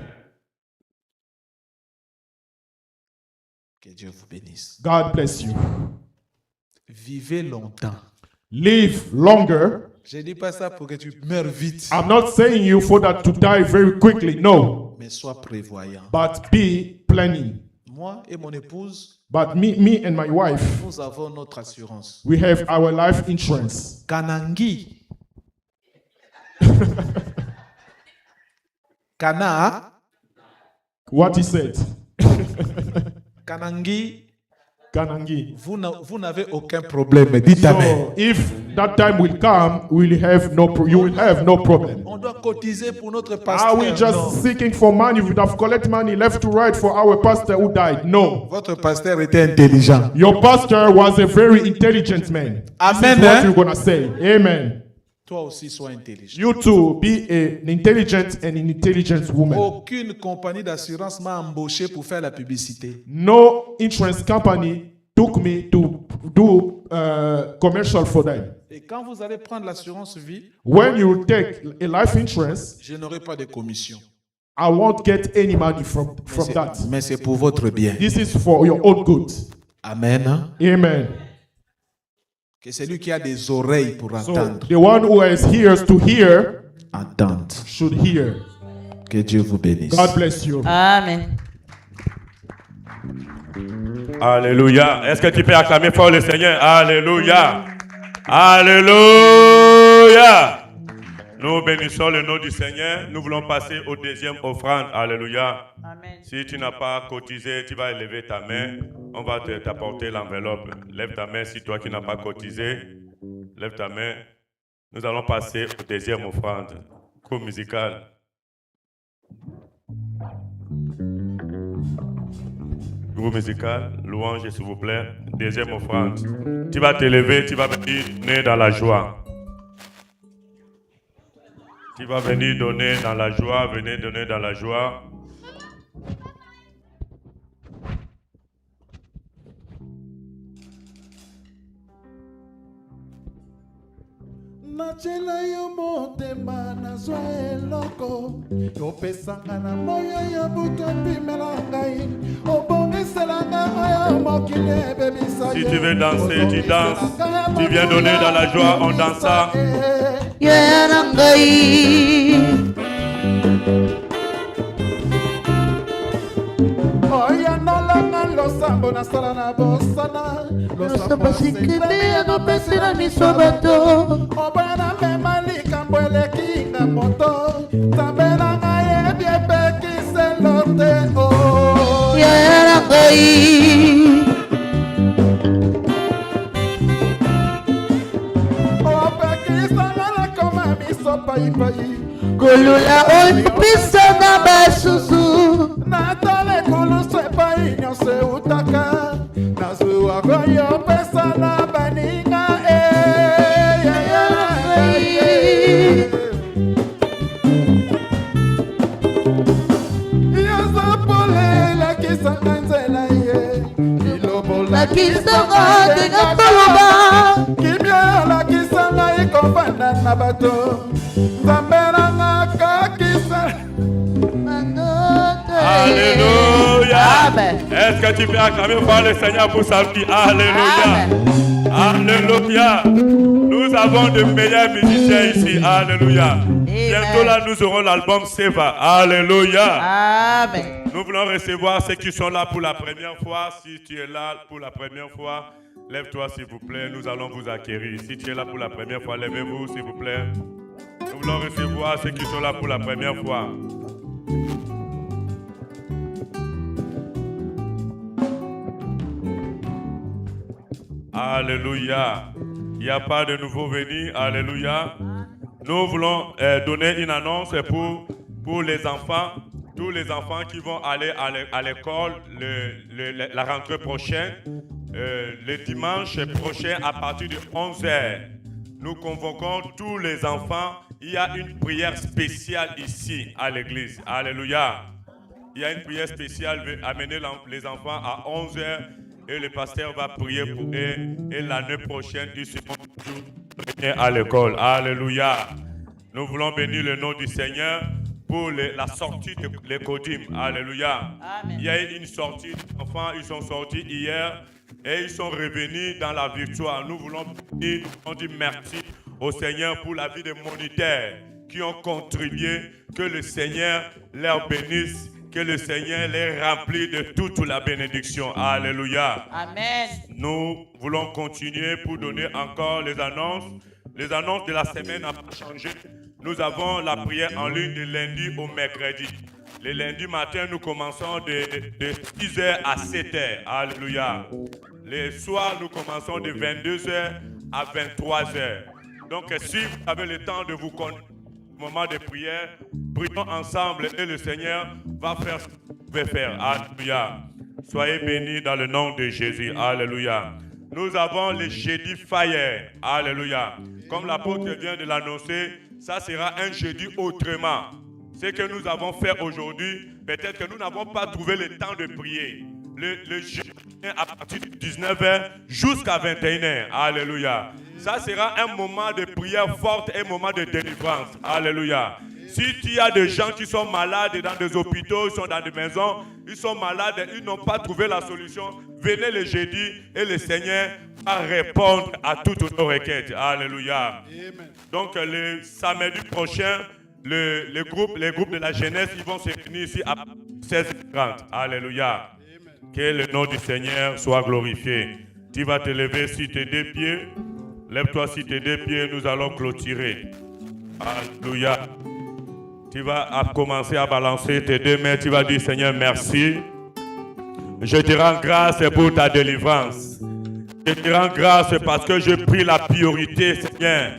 Que Dieu vous bénisse. God bless you. Vivez longtemps. Live longer. Je ne dis pas ça pour que tu meurs vite, I'm not saying you for that to die very quickly, no. mais sois prévoyant. But be planning. Moi et mon épouse, But me and my wife, nous avons notre assurance. we have our life insurance. Kanangi. Kana. What he said. Kanangi. Kanangi. Vous n'avez aucun problème. Dites Amen. So if that time will come, you will have no problem. On doit cotiser pour notre Are pasteur. we just Non. seeking for money? We would have collected money left to right for our pastor who died. No. Votre pasteur était intelligent. Your pastor was a very intelligent man. Amen, This is what eh? you're gonna say. Amen. Toi aussi, sois intelligent. You too, be an intelligent and an intelligent woman. Aucune compagnie d'assurance m'a embauché pour faire la publicité. No insurance company took me to do commercial for them. Et quand vous allez prendre l'assurance vie, When you take a life insurance, je n'aurai pas de commission. I won't get any money from that. Mais c'est pour votre bien. This is for your own good. Amen. Amen. Que celui qui a des oreilles pour So entendre, the one who has ears to hear entende. should hear. Que Dieu vous bénisse. God bless you. Amen. Alléluia. Est-ce que tu peux acclamer fort le Seigneur? Alléluia. Alléluia. Nous bénissons le nom du Seigneur. Nous voulons passer au deuxième offrande. Alléluia. Amen. Si tu n'as pas cotisé, tu vas lever ta main. On va t'apporter l'enveloppe. Lève ta main si toi qui n'as pas cotisé. Lève ta main. Nous allons passer au deuxième offrande. Cours musical. Groupe musical, louange s'il vous plaît. Deuxième offrande. Tu vas te lever, tu vas venir donner dans la joie. Tu vas venir donner dans la joie, venez donner dans la joie. Nachela yo motema nazwa eloko yopesanga na moyo ya buto pimela ngai obongiselanga oyo mokili ebebisa Si tu veux danser, tu danses. Tu viens donner dans la joie, on danse ça. Yerangai. oyanolanga losambo nasala na bosana Losambo sikebe ya nopesi na miso bato. obana mema likambo elekinga moto nzambelanga yebi epekiselo te o Yerangai. opekisanga nakoma miso paipai Kolula oyo pisa na basusu. natala ekulusu epai nyonso eutaka nazwiwa koyo pesa na baninga yoza pole elakisanga nzela ye Lakisanga tenga koloba. kimia olakisanga ikovanda na bato nzambe nanga kakisa Alléluia. Amen. Est-ce que tu peux acclamer fort le Seigneur pour sa vie? Alléluia. Alléluia. Nous avons de meilleurs musiciens ici. Alléluia. Bientôt là, nous aurons l'album Seva. Alléluia. Amen. Nous voulons recevoir ceux qui sont là pour la première fois. Si tu es là pour la première fois, lève-toi s'il vous plaît. Nous allons vous acquérir. Si tu es là pour la première fois, levez-vous s'il vous plaît. Nous voulons recevoir ceux qui sont là pour la première fois. Alléluia. Il n'y a pas de nouveau venu. Alléluia. Nous voulons donner une annonce pour les enfants. Tous les enfants qui vont aller à l'école la rentrée prochaine, le dimanche prochain à partir de 11h. Nous convoquons tous les enfants. Il y a une prière spéciale ici à l'église. Alléluia. Il y a une prière spéciale. Amener les enfants à 11h. Et le pasteur va prier pour eux. Et l'année prochaine, ils seront toujours à l'école. Alléluia. Nous voulons bénir le nom du Seigneur pour la sortie de l'Écodim. Alléluia. Amen. Il y a eu une sortie. Les enfants, ils sont sortis hier. Et ils sont revenus dans la victoire. Nous voulons dire, on dit merci au Seigneur pour la vie des monitaires qui ont contribué. Que le Seigneur leur bénisse, que le Seigneur les remplisse de toute la bénédiction. Alléluia. Amen. Nous voulons continuer pour donner encore les annonces. Les annonces de la semaine n'ont pas changé. Nous avons la prière en ligne de lundi au mercredi. Le lundi matin, nous commençons de 6h à 7h. Alléluia. Les soirs, nous commençons de 22h à 23h. Donc, si vous avez le temps de vous connecter au moment de prière, prions ensemble et le Seigneur va faire ce que vous pouvez faire. Alléluia. Soyez bénis dans le nom de Jésus. Alléluia. Nous avons le jeudi fire. Alléluia. Comme l'apôtre vient de l'annoncer, ça sera un jeudi autrement. Ce que nous avons fait aujourd'hui, peut-être que nous n'avons pas trouvé le temps de prier. Le jeudi à partir de 19h jusqu'à 21h. Alléluia. Ça sera un moment de prière forte, un moment de délivrance. Alléluia. Si tu as des gens qui sont malades dans des hôpitaux, ils sont dans des maisons, ils sont malades, ils n'ont pas trouvé la solution, venez le jeudi et le Seigneur va répondre à toutes nos requêtes. Alléluia. Amen. Donc le samedi prochain, les groupes de la jeunesse, ils vont se réunir ici à 16h30. Alléluia. Amen. Que le nom du Seigneur soit glorifié. Tu vas te lever sur tes deux pieds. Lève-toi sur tes deux pieds, nous allons clôturer. Alléluia. Tu vas commencer à balancer tes deux mains. Tu vas dire, Seigneur, merci. Je te rends grâce pour ta délivrance. Je te rends grâce parce que j'ai pris la priorité, Seigneur,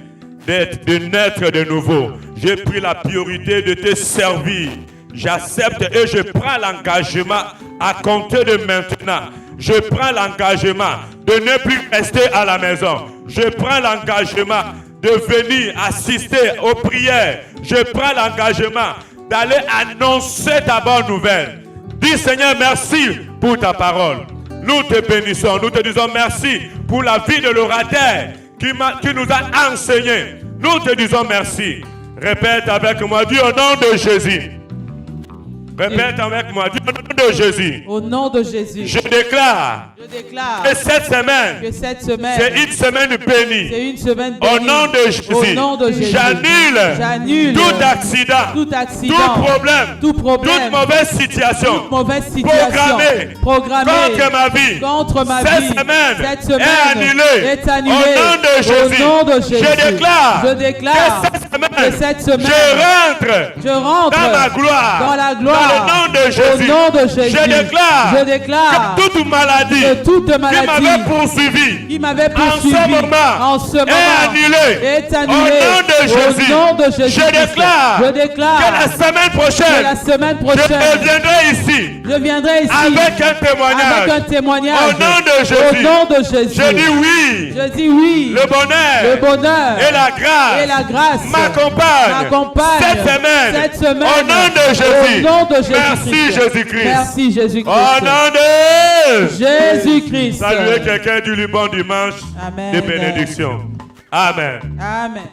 de naître de nouveau. J'ai pris la priorité de te servir. J'accepte et je prends l'engagement à compter de maintenant. Je prends l'engagement de ne plus rester à la maison. Je prends l'engagement de venir assister aux prières. Je prends l'engagement d'aller annoncer ta bonne nouvelle. Dis Seigneur, merci pour ta parole. Nous te bénissons, nous te disons merci pour la vie de l'orateur qui nous a enseigné. Nous te disons merci. Répète avec moi, dis au nom de Jésus. Répète avec moi, dis au nom de Jésus. Au nom de Jésus. Je déclare que cette semaine, c'est une semaine bénie. C'est une semaine bénie. Au nom de Jésus. Au nom de Jésus. J'annule tout accident, tout problème, toute mauvaise situation, programmée contre ma vie. Cette semaine est annulée. Au nom de Jésus. Je déclare que cette semaine, je rentre dans ma gloire. Dans la gloire. Au nom de Jésus. Je déclare que toute maladie qui m'avait poursuivi en ce moment est annulée. Au nom de Jésus. Je déclare que la semaine prochaine, je viendrai ici avec un témoignage. Au nom de Jésus. Je dis oui. Le bonheur et la grâce m'accompagnent cette semaine. Au nom de Jésus. Merci Jésus-Christ. Merci Jésus-Christ. Au nom de Jésus-Christ. Saluez quelqu'un du Liban dimanche. Amen. De bénédiction. Amen. Amen.